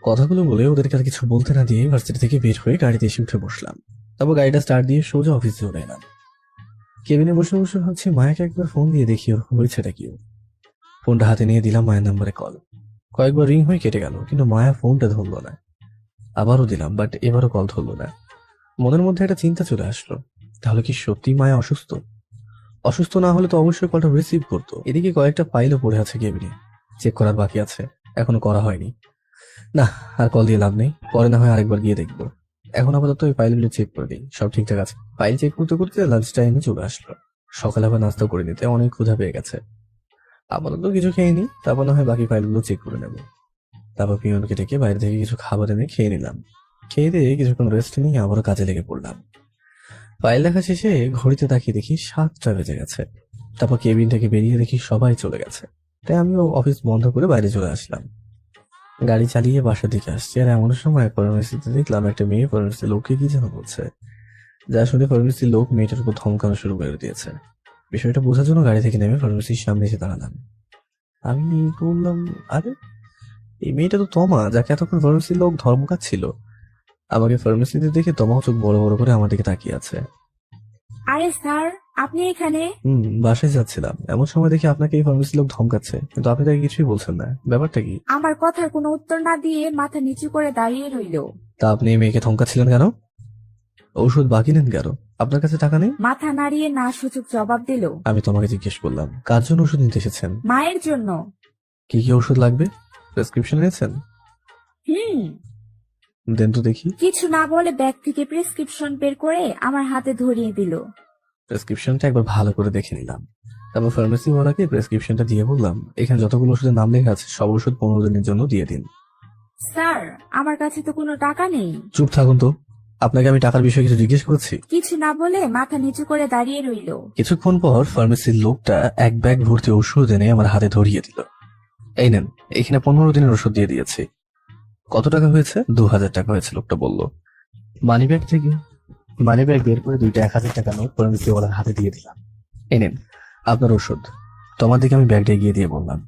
A: কথাগুলো বলে ওদেরকে আর কিছু বলতে না দিয়ে ভার্সিটি থেকে বের হয়ে গাড়িতে এসে উঠে বসলাম। তারপর গাড়িটা স্টার্ট দিয়ে সোজা অফিসে চলে এলাম। কেবিনে বসে বসে ভাবছি মায়াকে একবার ফোন দিয়ে দেখি ওর হয়েছেটা কি। ফোনটা হাতে নিয়ে দিলাম মায়ের নাম্বারে কল। কয়েকবার রিং হয়ে কেটে গেল, কিন্তু মায়া ফোনটা ধরলো না। আবারও দিলাম, বাট এবারও কল ধরলো না। মনের মধ্যে একটা চিন্তা চলে আসলো, তাহলে কি সত্যি মায়া অসুস্থ? অসুস্থ না হলে তো অবশ্যই কলটা রিসিভ করতো। এদিকে কয়েকটা ফাইলও পড়ে আছে কেবিনে, চেক করার বাকি আছে, এখনো করা হয়নি। না, আর কল দিয়ে লাভ নেই, পরে না হয় আরেকবার গিয়ে দেখবো। এখন আপাতত ওই ফাইলগুলো চেক করে দিই, সব ঠিকঠাক আছে। ফাইল চেক করতে করতে লাঞ্চ টাইমে চলে আসলো। সকালে আবার নাস্তা করে নিতে অনেক ক্ষুধা পেয়ে গেছে। আপাতত কিছু খেয়ে নিই, তারপর না হয় বাকি ফাইলগুলো চেক করে নেব। তারপর পিয়নকে ডেকে বাইরে থেকে কিছু খাবার এনে খেয়ে নিলাম। খেয়ে দিয়ে কিছুক্ষণ রেস্ট নিয়ে আবারও কাজে লেগে পড়লাম। ফাইল দেখা শেষে ঘড়িতে তাকিয়ে দেখি 7টা বেজে গেছে। তারপর কেবিন থেকে বেরিয়ে দেখি সবাই চলে গেছে, তাই আমিও অফিস বন্ধ করে বাইরে চলে আসলাম। গাড়ি চালিয়ে বাসার দিকে আসছি, আর এমন সময় ফার্মেসিতে দেখলাম একটা মেয়ে ফার্মেসি লোককে কি যেন বলছে, যা শুনে ফার্মেসি লোক মেয়েটার উপর ধমকানো শুরু করে দিয়েছে। বিষয়টা বোঝার জন্য গাড়ি থেকে নেমে ফার্মেসির সামনে এসে দাঁড়ালাম। আমি বললাম, আরে এই মেয়েটা তো তমা, যাকে এতক্ষণ ফার্মেসির লোক ধর্মকাচ্ছিল। আমাকে ফার্মেসিতে দেখে তমাও চোখ বড় বড় করে আমার দিকে তাকিয়ে আছে।
J: আরে স্যার, আপনি এখানে?
A: বাসায় যাচ্ছিলাম, এমন সময় দেখি আপনাকে এই ফার্মেসির লোক ধমকাচ্ছে, কিন্তু আপনি তাকে কিছুই বলছেন না, ব্যাপারটা কি?
J: আমার কথার কোনো উত্তর না দিয়ে মাথা নিচু করে দাঁড়িয়ে রইল।
A: তা আপনি এই মেয়েকে ধমকাচ্ছিলেন কেন? ঔষধ বাকি নেন কেন? আপনার কাছে টাকা নেই?
J: মাথা নাড়িয়ে না সূচক জবাব দিল।
A: আমি তোমাকে জিজ্ঞেস করলাম কার জন্য ওষুধ নিতে এসেছেন?
J: মায়ের জন্য।
A: কি কি ওষুধ লাগবে? প্রেসক্রিপশন নিয়েছেন? দেন তো দেখি।
J: কিছু না বলে ব্যাগ থেকে প্রেসক্রিপশন বের করে আমার হাতে ধরিয়ে দিল।
A: প্রেসক্রিপশনটা একবার ভালো করে দেখে নিলাম। তারপর ফার্মেসি ওয়ালাকে প্রেসক্রিপশনটা দিয়ে বললাম, এখানে যতগুলো ওষুধের নাম লেখা আছে সব ওষুধ 15 দিনের জন্য দিয়ে দিন।
J: স্যার আমার কাছে তো কোনো টাকা নেই।
A: চুপ থাকুন তো, আপনাকে আমি টাকার বিষয়ে কিছু জিজ্ঞেস করেছি।
J: কিছু না বলে মাথা নিচু করে দাঁড়িয়ে রইলো।
A: কিছুক্ষণ পর ফার্মেসির লোকটা এক ব্যাগ ভর্তি ওষুধ এনে আমার হাতে ধরিয়ে দিল। এই নেন, এখানে 15 দিনের ওষুধ দিয়ে দিয়েছি। কত টাকা হয়েছে? 2000 টাকা হয়েছে, লোকটা বলল। মানিব্যাগ বের করে 2টা 1000 টাকা নোট ফার্মেসি ওয়ালার হাতে দিয়ে দিলাম। এই নেন আপনার ওষুধ। তোমার দিকে আমি ব্যাগটা এগিয়ে দিয়ে বললাম,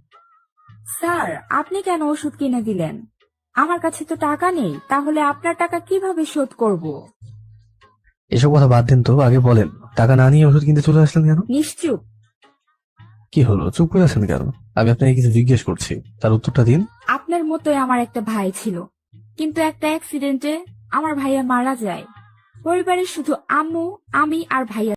J: স্যার আপনি কেন ওষুধ কিনে দিলেন? আমার কাছে তো টাকা নেই, তাহলে আপনার টাকা কিভাবে শোধ করব?
A: এসব কথা বাদ দেন তো, আগে বলেন টাকা না নিয়ে ওষুধ কিনতে চলে আসলেন কেন?
J: নিশ্চুপ।
A: কি হলো, চুপ করে আছেন কেন? আমি আপনাকে কিছু জিজ্ঞেস করছি, তার উত্তরটা দিন।
J: আপনার মতোই আমার একটা ভাই ছিল, কিন্তু একটা অ্যাক্সিডেন্টে আমার ভাইয়া মারা যায়। পরিবারের শুধু আম্মু, আমি আর ভাইয়া